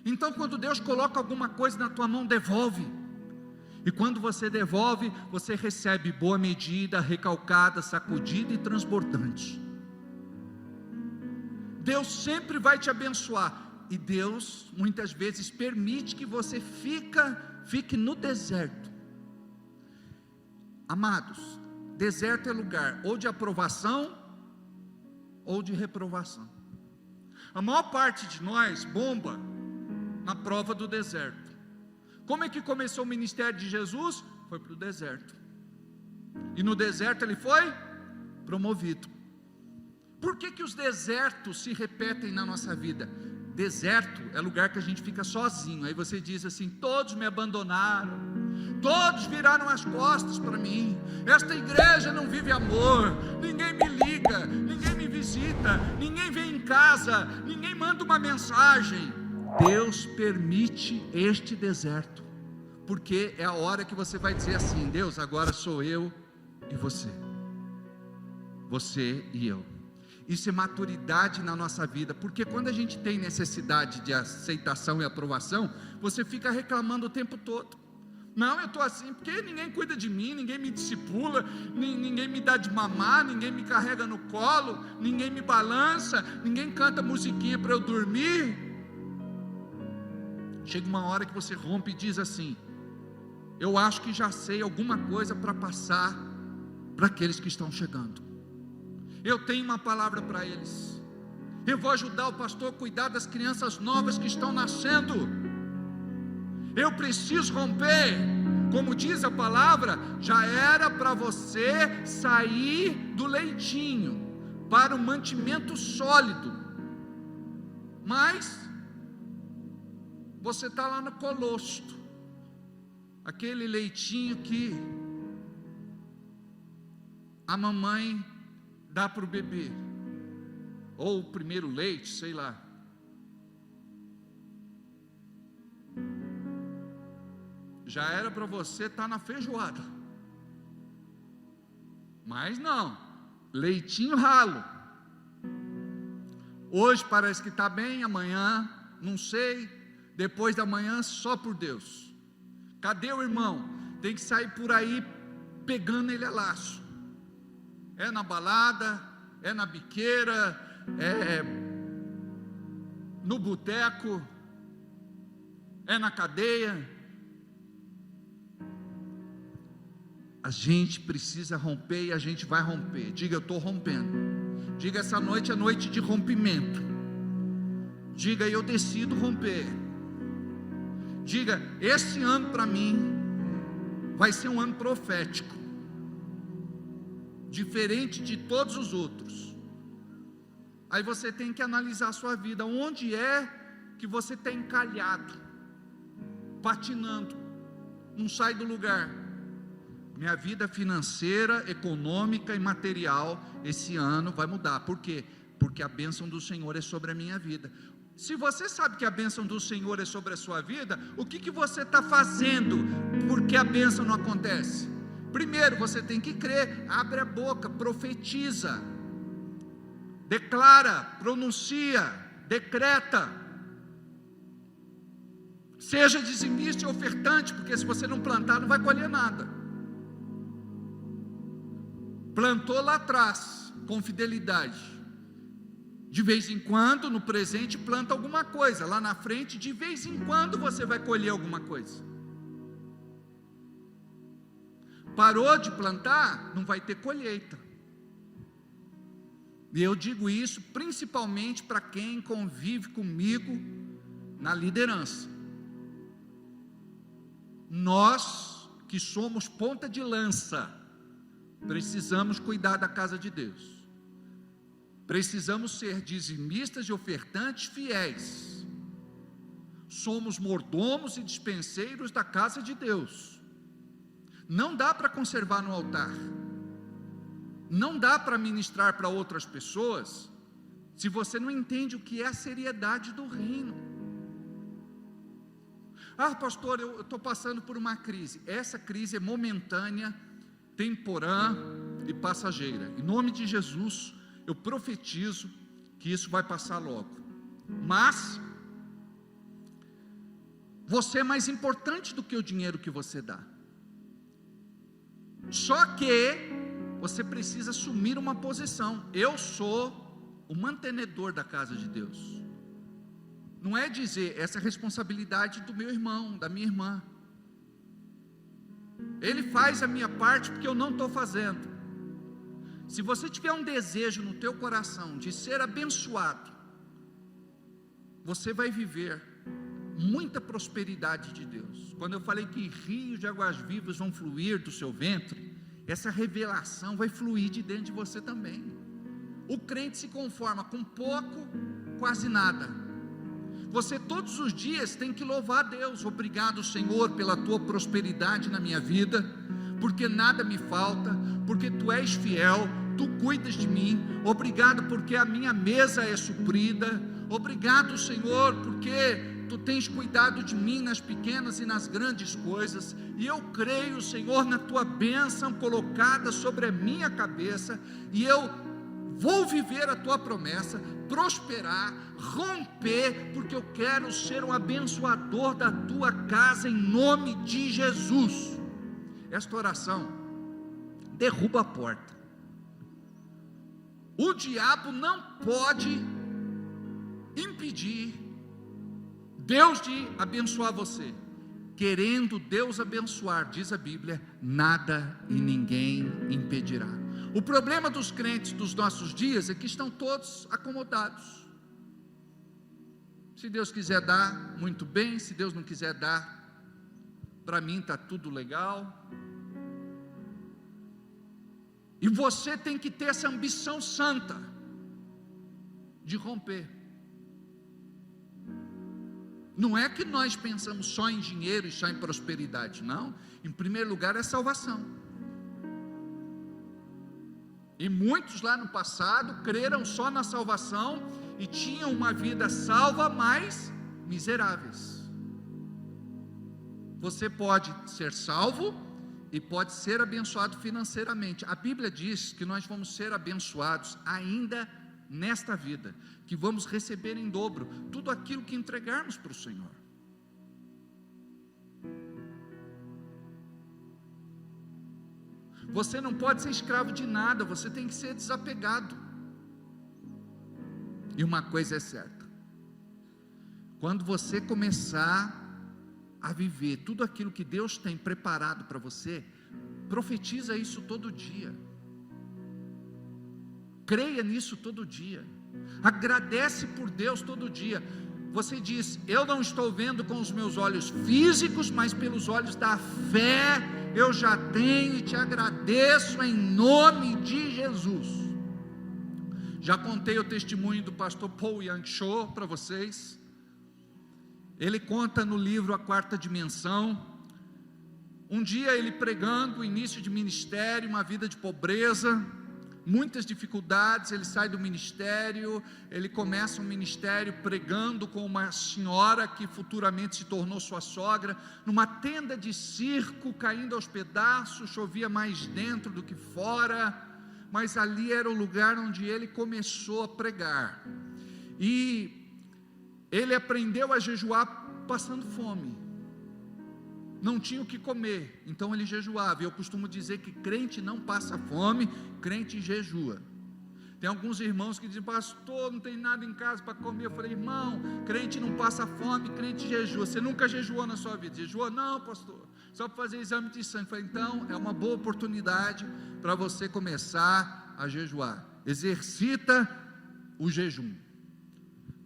Então, quando Deus coloca alguma coisa na tua mão, devolve. E quando você devolve, você recebe boa medida, recalcada, sacudida e transbordante. Deus sempre vai te abençoar. E Deus muitas vezes permite que você fique no deserto. Amados, deserto é lugar ou de aprovação ou de reprovação. A maior parte de nós bomba na prova do deserto. Como é que começou o ministério de Jesus? Foi para o deserto. E no deserto ele foi promovido. Por que os desertos se repetem na nossa vida? Deserto é lugar que a gente fica sozinho. Aí você diz assim: todos me abandonaram, todos viraram as costas para mim, esta igreja não vive amor, ninguém me liga, ninguém me visita, ninguém vem em casa, ninguém manda uma mensagem. Deus permite este deserto, porque é a hora que você vai dizer assim: Deus, agora sou eu e você e eu. Isso é maturidade na nossa vida, porque quando a gente tem necessidade de aceitação e aprovação, você fica reclamando o tempo todo. Não, eu estou assim porque ninguém cuida de mim, ninguém me discipula, ninguém me dá de mamar, ninguém me carrega no colo, ninguém me balança, ninguém canta musiquinha para eu dormir. Chega uma hora que você rompe e diz assim: eu acho que já sei alguma coisa para passar para aqueles que estão chegando. Eu tenho uma palavra para eles. Eu vou ajudar o pastor a cuidar das crianças novas que estão nascendo. Eu preciso romper. Como diz a palavra, já era para você sair do leitinho para o mantimento sólido, mas você está lá no colosto, aquele leitinho que a mamãe dá para o bebê, ou o primeiro leite, sei lá. Já era para você estar na feijoada, mas não, leitinho ralo. Hoje parece que está bem, amanhã não sei, depois da manhã só por Deus. Cadê o irmão? Tem que sair por aí pegando ele a laço. É na balada, é na biqueira, é no boteco, é na cadeia. A gente precisa romper e a gente vai romper. Diga, eu estou rompendo. Diga, essa noite é noite de rompimento. Diga, eu decido romper. Diga, esse ano para mim vai ser um ano profético, diferente de todos os outros. Aí você tem que analisar a sua vida. Onde é que você está encalhado, patinando, não sai do lugar? Minha vida financeira, econômica e material esse ano vai mudar. Por quê? Porque a bênção do Senhor é sobre a minha vida. Se você sabe que a bênção do Senhor é sobre a sua vida, o que você está fazendo porque a bênção não acontece? Primeiro, você tem que crer. Abre a boca, profetiza, declara, pronuncia, decreta. Seja dizimista e ofertante, porque se você não plantar, não vai colher nada. Plantou lá atrás, com fidelidade. De vez em quando, no presente, planta alguma coisa. Lá na frente, de vez em quando, você vai colher alguma coisa. Parou de plantar, não vai ter colheita. E eu digo isso principalmente para quem convive comigo na liderança. Nós que somos ponta de lança, precisamos cuidar da casa de Deus. Precisamos ser dizimistas e ofertantes fiéis. Somos mordomos e dispenseiros da casa de Deus. Não dá para conservar no altar. Não dá para ministrar para outras pessoas se você não entende o que é a seriedade do reino. Ah, pastor, eu estou passando por uma crise. Essa crise é momentânea, temporã e passageira. Em nome de Jesus, eu profetizo que isso vai passar logo. Mas você é mais importante do que o dinheiro que você dá. Só que você precisa assumir uma posição. Eu sou o mantenedor da casa de Deus. Não é dizer, essa é a responsabilidade do meu irmão, da minha irmã. Ele faz a minha parte porque eu não estou fazendo. Se você tiver um desejo no teu coração de ser abençoado, você vai viver muita prosperidade de Deus. Quando eu falei que rios de águas vivas vão fluir do seu ventre, essa revelação vai fluir de dentro de você também. O crente se conforma com pouco, quase nada. Você todos os dias tem que louvar a Deus. Obrigado, Senhor, pela tua prosperidade na minha vida, porque nada me falta, porque tu és fiel, tu cuidas de mim. Obrigado porque a minha mesa é suprida. Obrigado, Senhor, porque tu tens cuidado de mim nas pequenas e nas grandes coisas. E eu creio, Senhor, na tua bênção colocada sobre a minha cabeça, e eu vou viver a tua promessa, prosperar, romper, porque eu quero ser um abençoador da tua casa, em nome de Jesus. Esta oração derruba a porta. O diabo não pode impedir Deus de abençoar você. Querendo Deus abençoar, diz a Bíblia, nada e ninguém impedirá. O problema dos crentes dos nossos dias é que estão todos acomodados. Se Deus quiser dar, muito bem. Se Deus não quiser dar, para mim está tudo legal. E você tem que ter essa ambição santa de romper. Não é que nós pensamos só em dinheiro e só em prosperidade, não. Em primeiro lugar é salvação. E muitos lá no passado creram só na salvação e tinham uma vida salva, mas miseráveis. Você pode ser salvo e pode ser abençoado financeiramente. A Bíblia diz que nós vamos ser abençoados ainda nesta vida, que vamos receber em dobro tudo aquilo que entregarmos para o Senhor. Você não pode ser escravo de nada, você tem que ser desapegado. E uma coisa é certa: quando você começar a viver tudo aquilo que Deus tem preparado para você, Profetiza isso todo dia. Creia nisso todo dia. Agradece por Deus todo dia. Você diz: eu não estou vendo com os meus olhos físicos, mas pelos olhos da fé eu já tenho, e te agradeço em nome de Jesus. Já contei o testemunho do pastor Paul Yang Cho para vocês. Ele conta no livro A Quarta Dimensão. Um dia ele pregando, início de ministério, uma vida de pobreza, muitas dificuldades. Ele sai do ministério, ele começa um ministério pregando com uma senhora que futuramente se tornou sua sogra, numa tenda de circo, caindo aos pedaços, chovia mais dentro do que fora, mas ali era o lugar onde ele começou a pregar. E ele aprendeu a jejuar passando fome, não tinha o que comer, então ele jejuava. Eu costumo dizer que crente não passa fome, crente jejua. Tem alguns irmãos que dizem: pastor, não tem nada em casa para comer. Eu falei: irmão, crente não passa fome, crente jejua. Você nunca jejuou na sua vida? Jejuou? Não, pastor, só para fazer exame de sangue. Eu falei: então é uma boa oportunidade para você começar a jejuar. Exercita o jejum,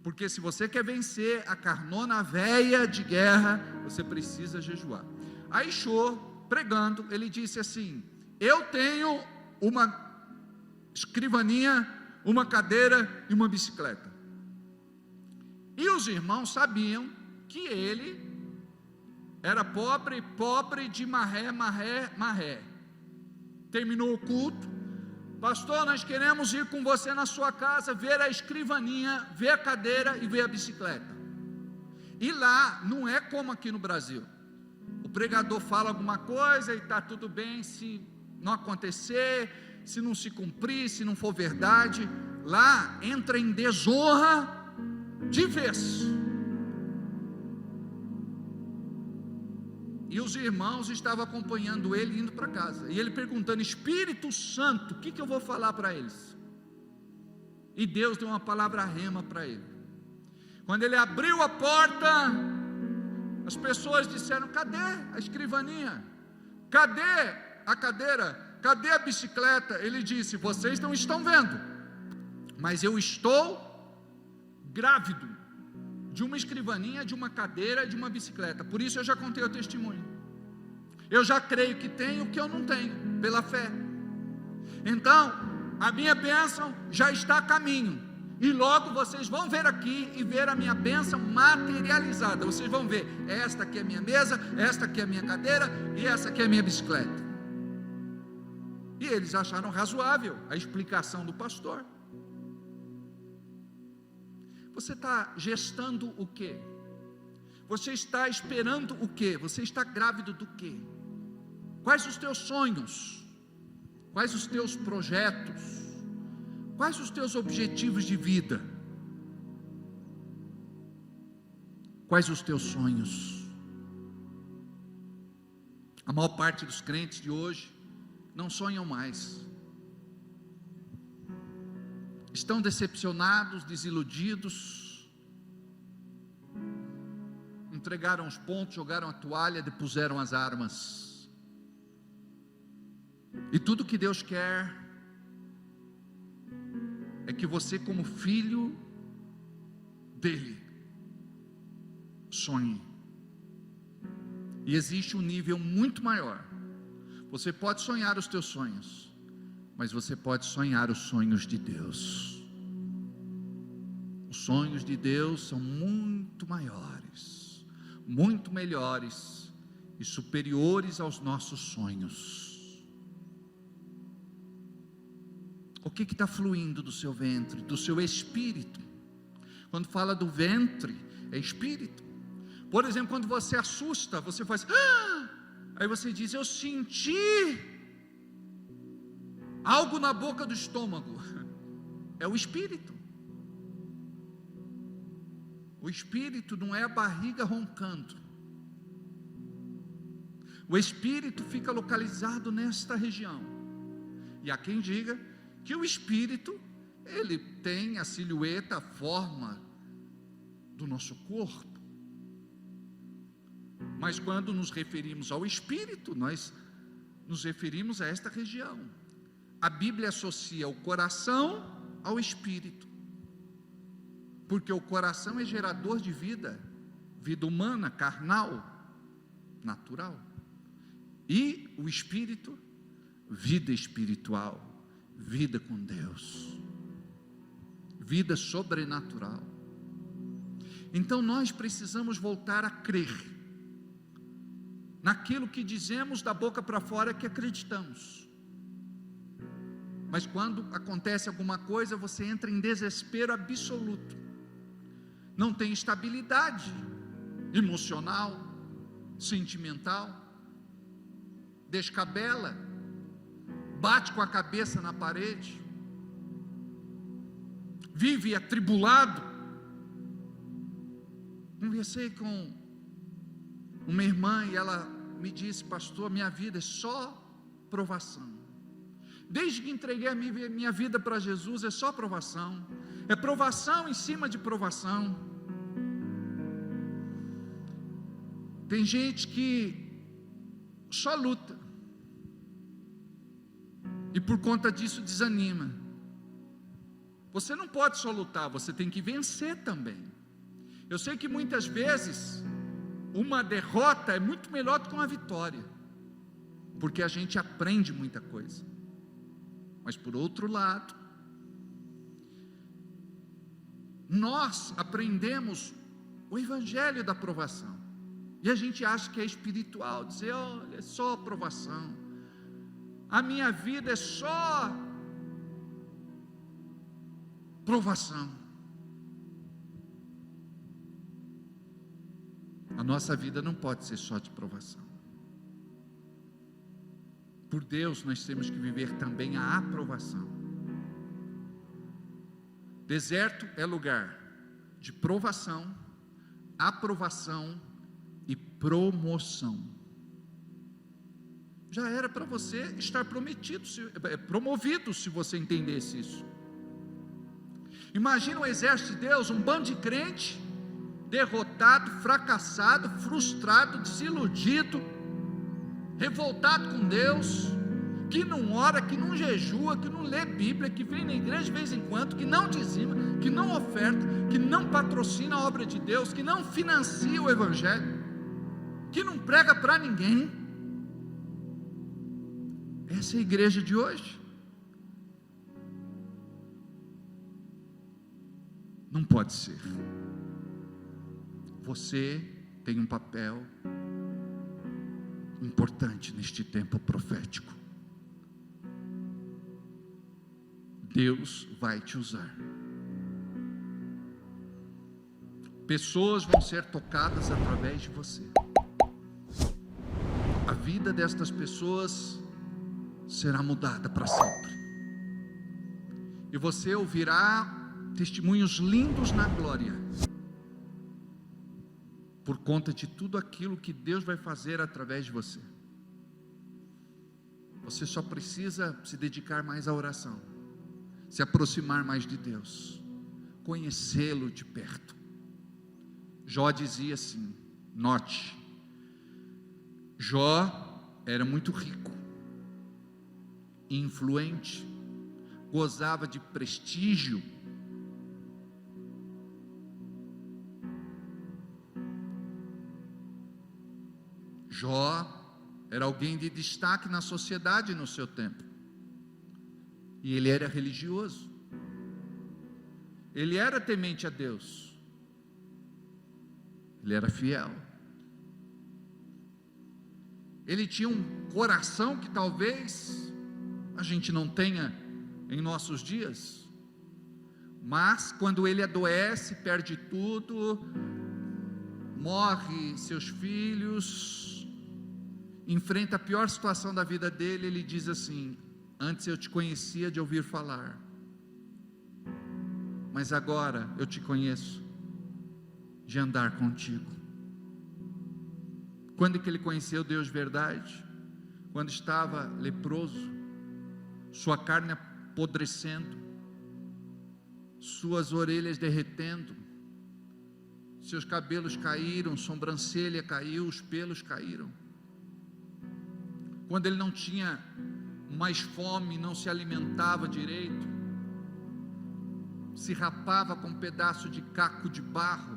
porque se você quer vencer a carnona velha de guerra, você precisa jejuar. Aí Cho, pregando, ele disse assim: eu tenho uma escrivaninha, uma cadeira e uma bicicleta. E os irmãos sabiam que ele era pobre de marré. Terminou o culto: pastor, nós queremos ir com você na sua casa, ver a escrivaninha, ver a cadeira e ver a bicicleta. E lá não é como aqui no Brasil. O pregador fala alguma coisa e está tudo bem se não acontecer, se não se cumprir, se não for verdade. Lá entra em desonra de vez. E os irmãos estavam acompanhando ele indo para casa, e ele perguntando: Espírito Santo, o que eu vou falar para eles? E Deus deu uma palavra rema para ele. Quando ele abriu a porta, as pessoas disseram: cadê a escrivaninha? Cadê a cadeira? Cadê a bicicleta? Ele disse: vocês não estão vendo, mas eu estou grávido de uma escrivaninha, de uma cadeira, de uma bicicleta. Por isso eu já contei o testemunho. Eu já creio que tenho o que eu não tenho, pela fé. Então, a minha bênção já está a caminho, e logo vocês vão ver aqui e ver a minha bênção materializada. Vocês vão ver: esta aqui é a minha mesa, esta aqui é a minha cadeira, e essa aqui é a minha bicicleta. E eles acharam razoável a explicação do pastor. Você está gestando o quê? Você está esperando o quê? Você está grávido do quê? Quais os teus sonhos? Quais os teus projetos? Quais os teus objetivos de vida? Quais os teus sonhos? A maior parte dos crentes de hoje não sonham mais. Estão decepcionados, desiludidos, entregaram os pontos, jogaram a toalha, depuseram as armas. E tudo que Deus quer é que você, como filho dele, sonhe. E existe um nível muito maior. Você pode sonhar os teus sonhos, mas você pode sonhar os sonhos de Deus. Os sonhos de Deus são muito maiores, muito melhores e superiores aos nossos sonhos. O que está fluindo do seu ventre, do seu espírito? Quando fala do ventre, é espírito. Por exemplo, quando você assusta, você faz: ah! Aí você diz: eu senti algo na boca do estômago. É o espírito. O espírito não é a barriga roncando. O espírito fica localizado nesta região. E há quem diga que o espírito, ele tem a silhueta, a forma do nosso corpo. Mas quando nos referimos ao espírito, nós nos referimos a esta região. A Bíblia associa o coração ao espírito, porque o coração é gerador de vida, vida humana, carnal, natural, e o espírito, vida espiritual, vida com Deus, vida sobrenatural. Então nós precisamos voltar a crer naquilo que dizemos da boca para fora que acreditamos, mas quando acontece alguma coisa, você entra em desespero absoluto, não tem estabilidade emocional, sentimental, descabela, bate com a cabeça na parede, vive atribulado. Conversei com uma irmã e ela me disse: pastor, minha vida é só provação. Desde que entreguei a minha vida para Jesus, é só provação, é provação em cima de provação. Tem gente que só luta, e por conta disso desanima. Você não pode só lutar, você tem que vencer também. Eu sei que muitas vezes uma derrota é muito melhor do que uma vitória, porque a gente aprende muita coisa. Mas por outro lado, nós aprendemos o evangelho da provação, e a gente acha que é espiritual, dizer: olha, é só provação, a minha vida é só provação. A nossa vida não pode ser só de provação. Por Deus nós temos que viver também a aprovação. Deserto é lugar de provação, aprovação e promoção. Já era para você estar promovido, se você entendesse isso. Imagina o exército de Deus, um bando de crente, derrotado, fracassado, frustrado, desiludido, revoltado com Deus, que não ora, que não jejua, que não lê Bíblia, que vem na igreja de vez em quando, que não dizima, que não oferta, que não patrocina a obra de Deus, que não financia o evangelho, que não prega para ninguém. Essa é a igreja de hoje. Não pode ser. Você tem um papel importante neste tempo profético. Deus vai te usar. Pessoas vão ser tocadas através de você. A vida destas pessoas será mudada para sempre. E você ouvirá testemunhos lindos na glória, por conta de tudo aquilo que Deus vai fazer através de você. Você só precisa se dedicar mais à oração, se aproximar mais de Deus, conhecê-lo de perto. Jó dizia assim, note, Jó era muito rico, influente, gozava de prestígio, Jó era alguém de destaque na sociedade no seu tempo, e ele era religioso, ele era temente a Deus, ele era fiel, ele tinha um coração que talvez a gente não tenha em nossos dias, mas quando ele adoece, perde tudo, morre seus filhos, enfrenta a pior situação da vida dele, ele diz assim: antes eu te conhecia de ouvir falar, mas agora eu te conheço de andar contigo. Quando que ele conheceu Deus de verdade? Quando estava leproso, sua carne apodrecendo, suas orelhas derretendo, seus cabelos caíram, sobrancelha caiu, os pelos caíram. quando ele não tinha mais fome, não se alimentava direito, se rapava com um pedaço de caco de barro,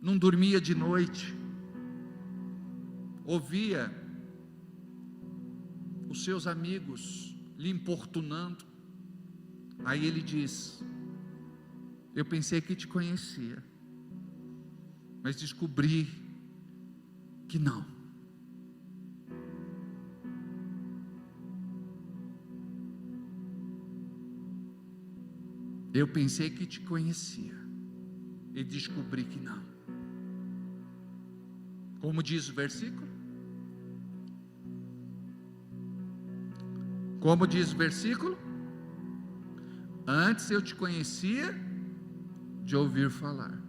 não dormia de noite, ouvia os seus amigos lhe importunando. Aí ele diz: eu pensei que te conhecia, mas descobri que não. Eu pensei que te conhecia e descobri que não. Como diz o versículo? Como diz o versículo? Antes eu te conhecia de ouvir falar.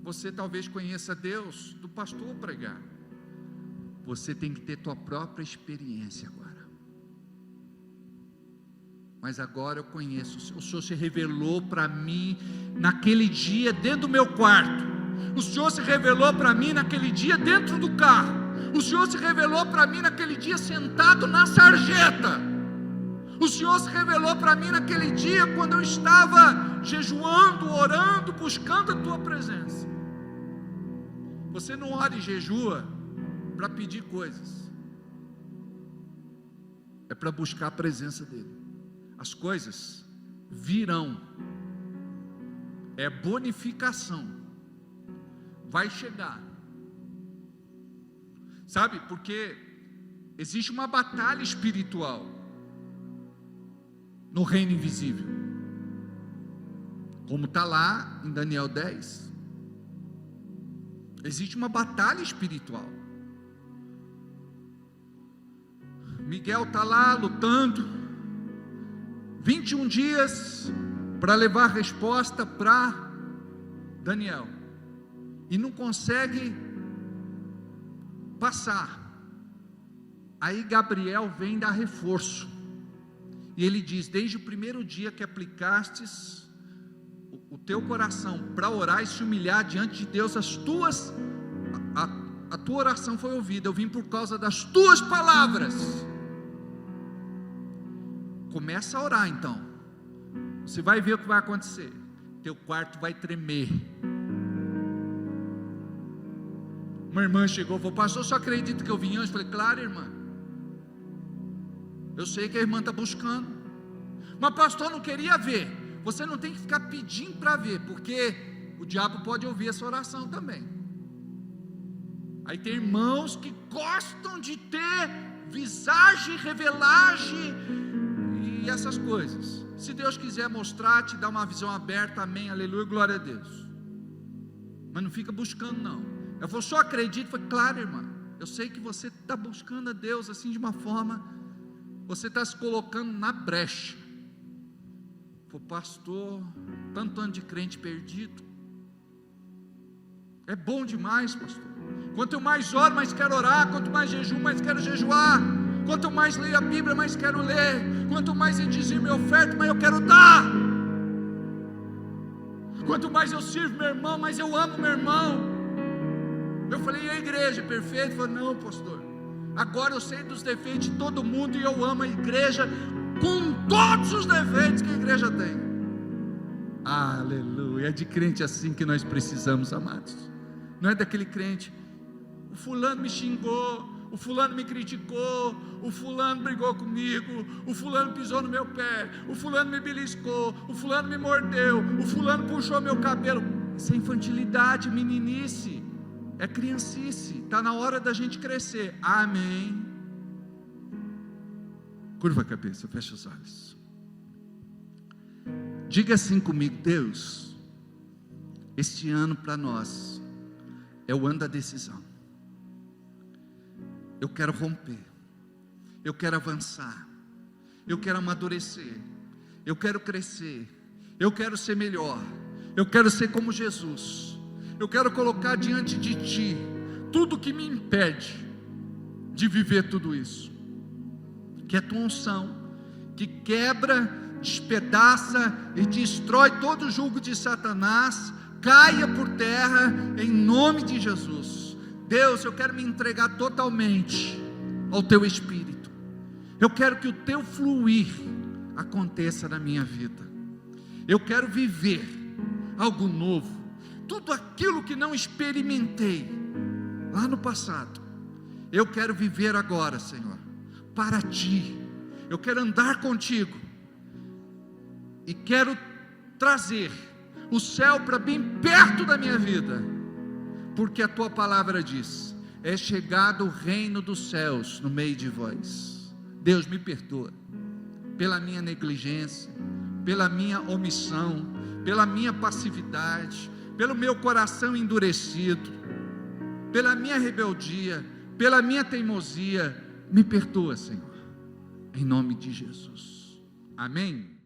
Você talvez conheça Deus do pastor pregar. Você tem que ter tua própria experiência agora. Mas agora eu conheço. O Senhor se revelou para mim naquele dia dentro do meu quarto. O Senhor se revelou para mim naquele dia dentro do carro. O Senhor se revelou para mim naquele dia sentado na sarjeta. O Senhor se revelou para mim naquele dia quando eu estava jejuando, orando, buscando a tua presença. Você não ora e jejua para pedir coisas, é para buscar a presença dEle. As coisas virão, é bonificação, vai chegar, sabe? Porque existe uma batalha espiritual no reino invisível, como está lá em Daniel 10. Existe uma batalha espiritual. Miguel está lá lutando 21 dias para levar a resposta para Daniel, e não consegue passar. Aí Gabriel vem dar reforço, e ele diz: desde o primeiro dia que aplicastes o teu coração para orar e se humilhar diante de Deus, a tua oração foi ouvida. Eu vim por causa das tuas palavras. Começa a orar então, você vai ver o que vai acontecer. Teu quarto vai tremer. Uma irmã chegou e falou: pastor, só acredita que eu vim antes? Eu falei: claro, irmã, eu sei que a irmã está buscando, mas pastor, não queria ver. Você não tem que ficar pedindo para ver, porque o diabo pode ouvir essa oração também. Aí tem irmãos que gostam de ter visagem, revelagem e essas coisas. Se Deus quiser mostrar, te dar uma visão aberta, amém, aleluia, glória a Deus. Mas não fica buscando não. Eu falei: só acredito. Foi: claro, irmã, eu sei que você está buscando a Deus assim de uma forma, você está se colocando na brecha. Falei: pastor, tanto ano de crente perdido. É bom demais, pastor. Quanto eu mais oro, mais quero orar. Quanto mais jejum, mais quero jejuar. Quanto mais leio a Bíblia, mais quero ler. Quanto mais eu dizimo e oferto, mais eu quero dar. Quanto mais eu sirvo meu irmão, mais eu amo meu irmão. Eu falei: e a igreja, perfeito? Ele falou: não, pastor, agora eu sei dos defeitos de todo mundo, e eu amo a igreja com todos os defeitos que a igreja tem. Aleluia. É de crente assim que nós precisamos, amados. Não é daquele crente: o fulano me xingou, o fulano me criticou, o fulano brigou comigo, o fulano pisou no meu pé, o fulano me beliscou, o fulano me mordeu, o fulano puxou meu cabelo. Isso é infantilidade, meninice, é criancice. Está na hora da gente crescer. Amém. Curva a cabeça, fecha os olhos. Diga assim comigo: Deus, este ano para nós é o ano da decisão. Eu quero romper, eu quero avançar, eu quero amadurecer, eu quero crescer, eu quero ser melhor, eu quero ser como Jesus. Eu quero colocar diante de Ti tudo que me impede de viver tudo isso, que é Tua unção, que quebra, despedaça e destrói todo o jugo de Satanás. Caia por terra em nome de Jesus. Deus, eu quero me entregar totalmente ao Teu Espírito. Eu quero que o Teu fluir aconteça na minha vida. Eu quero viver algo novo. Tudo aquilo que não experimentei lá no passado, eu quero viver agora, Senhor, para Ti. Eu quero andar contigo e quero trazer o céu para bem perto da minha vida, porque a Tua palavra diz: é chegado o reino dos céus no meio de vós. Deus, me perdoa pela minha negligência, pela minha omissão, pela minha passividade, pelo meu coração endurecido, pela minha rebeldia, pela minha teimosia. Me perdoa, Senhor, em nome de Jesus. Amém.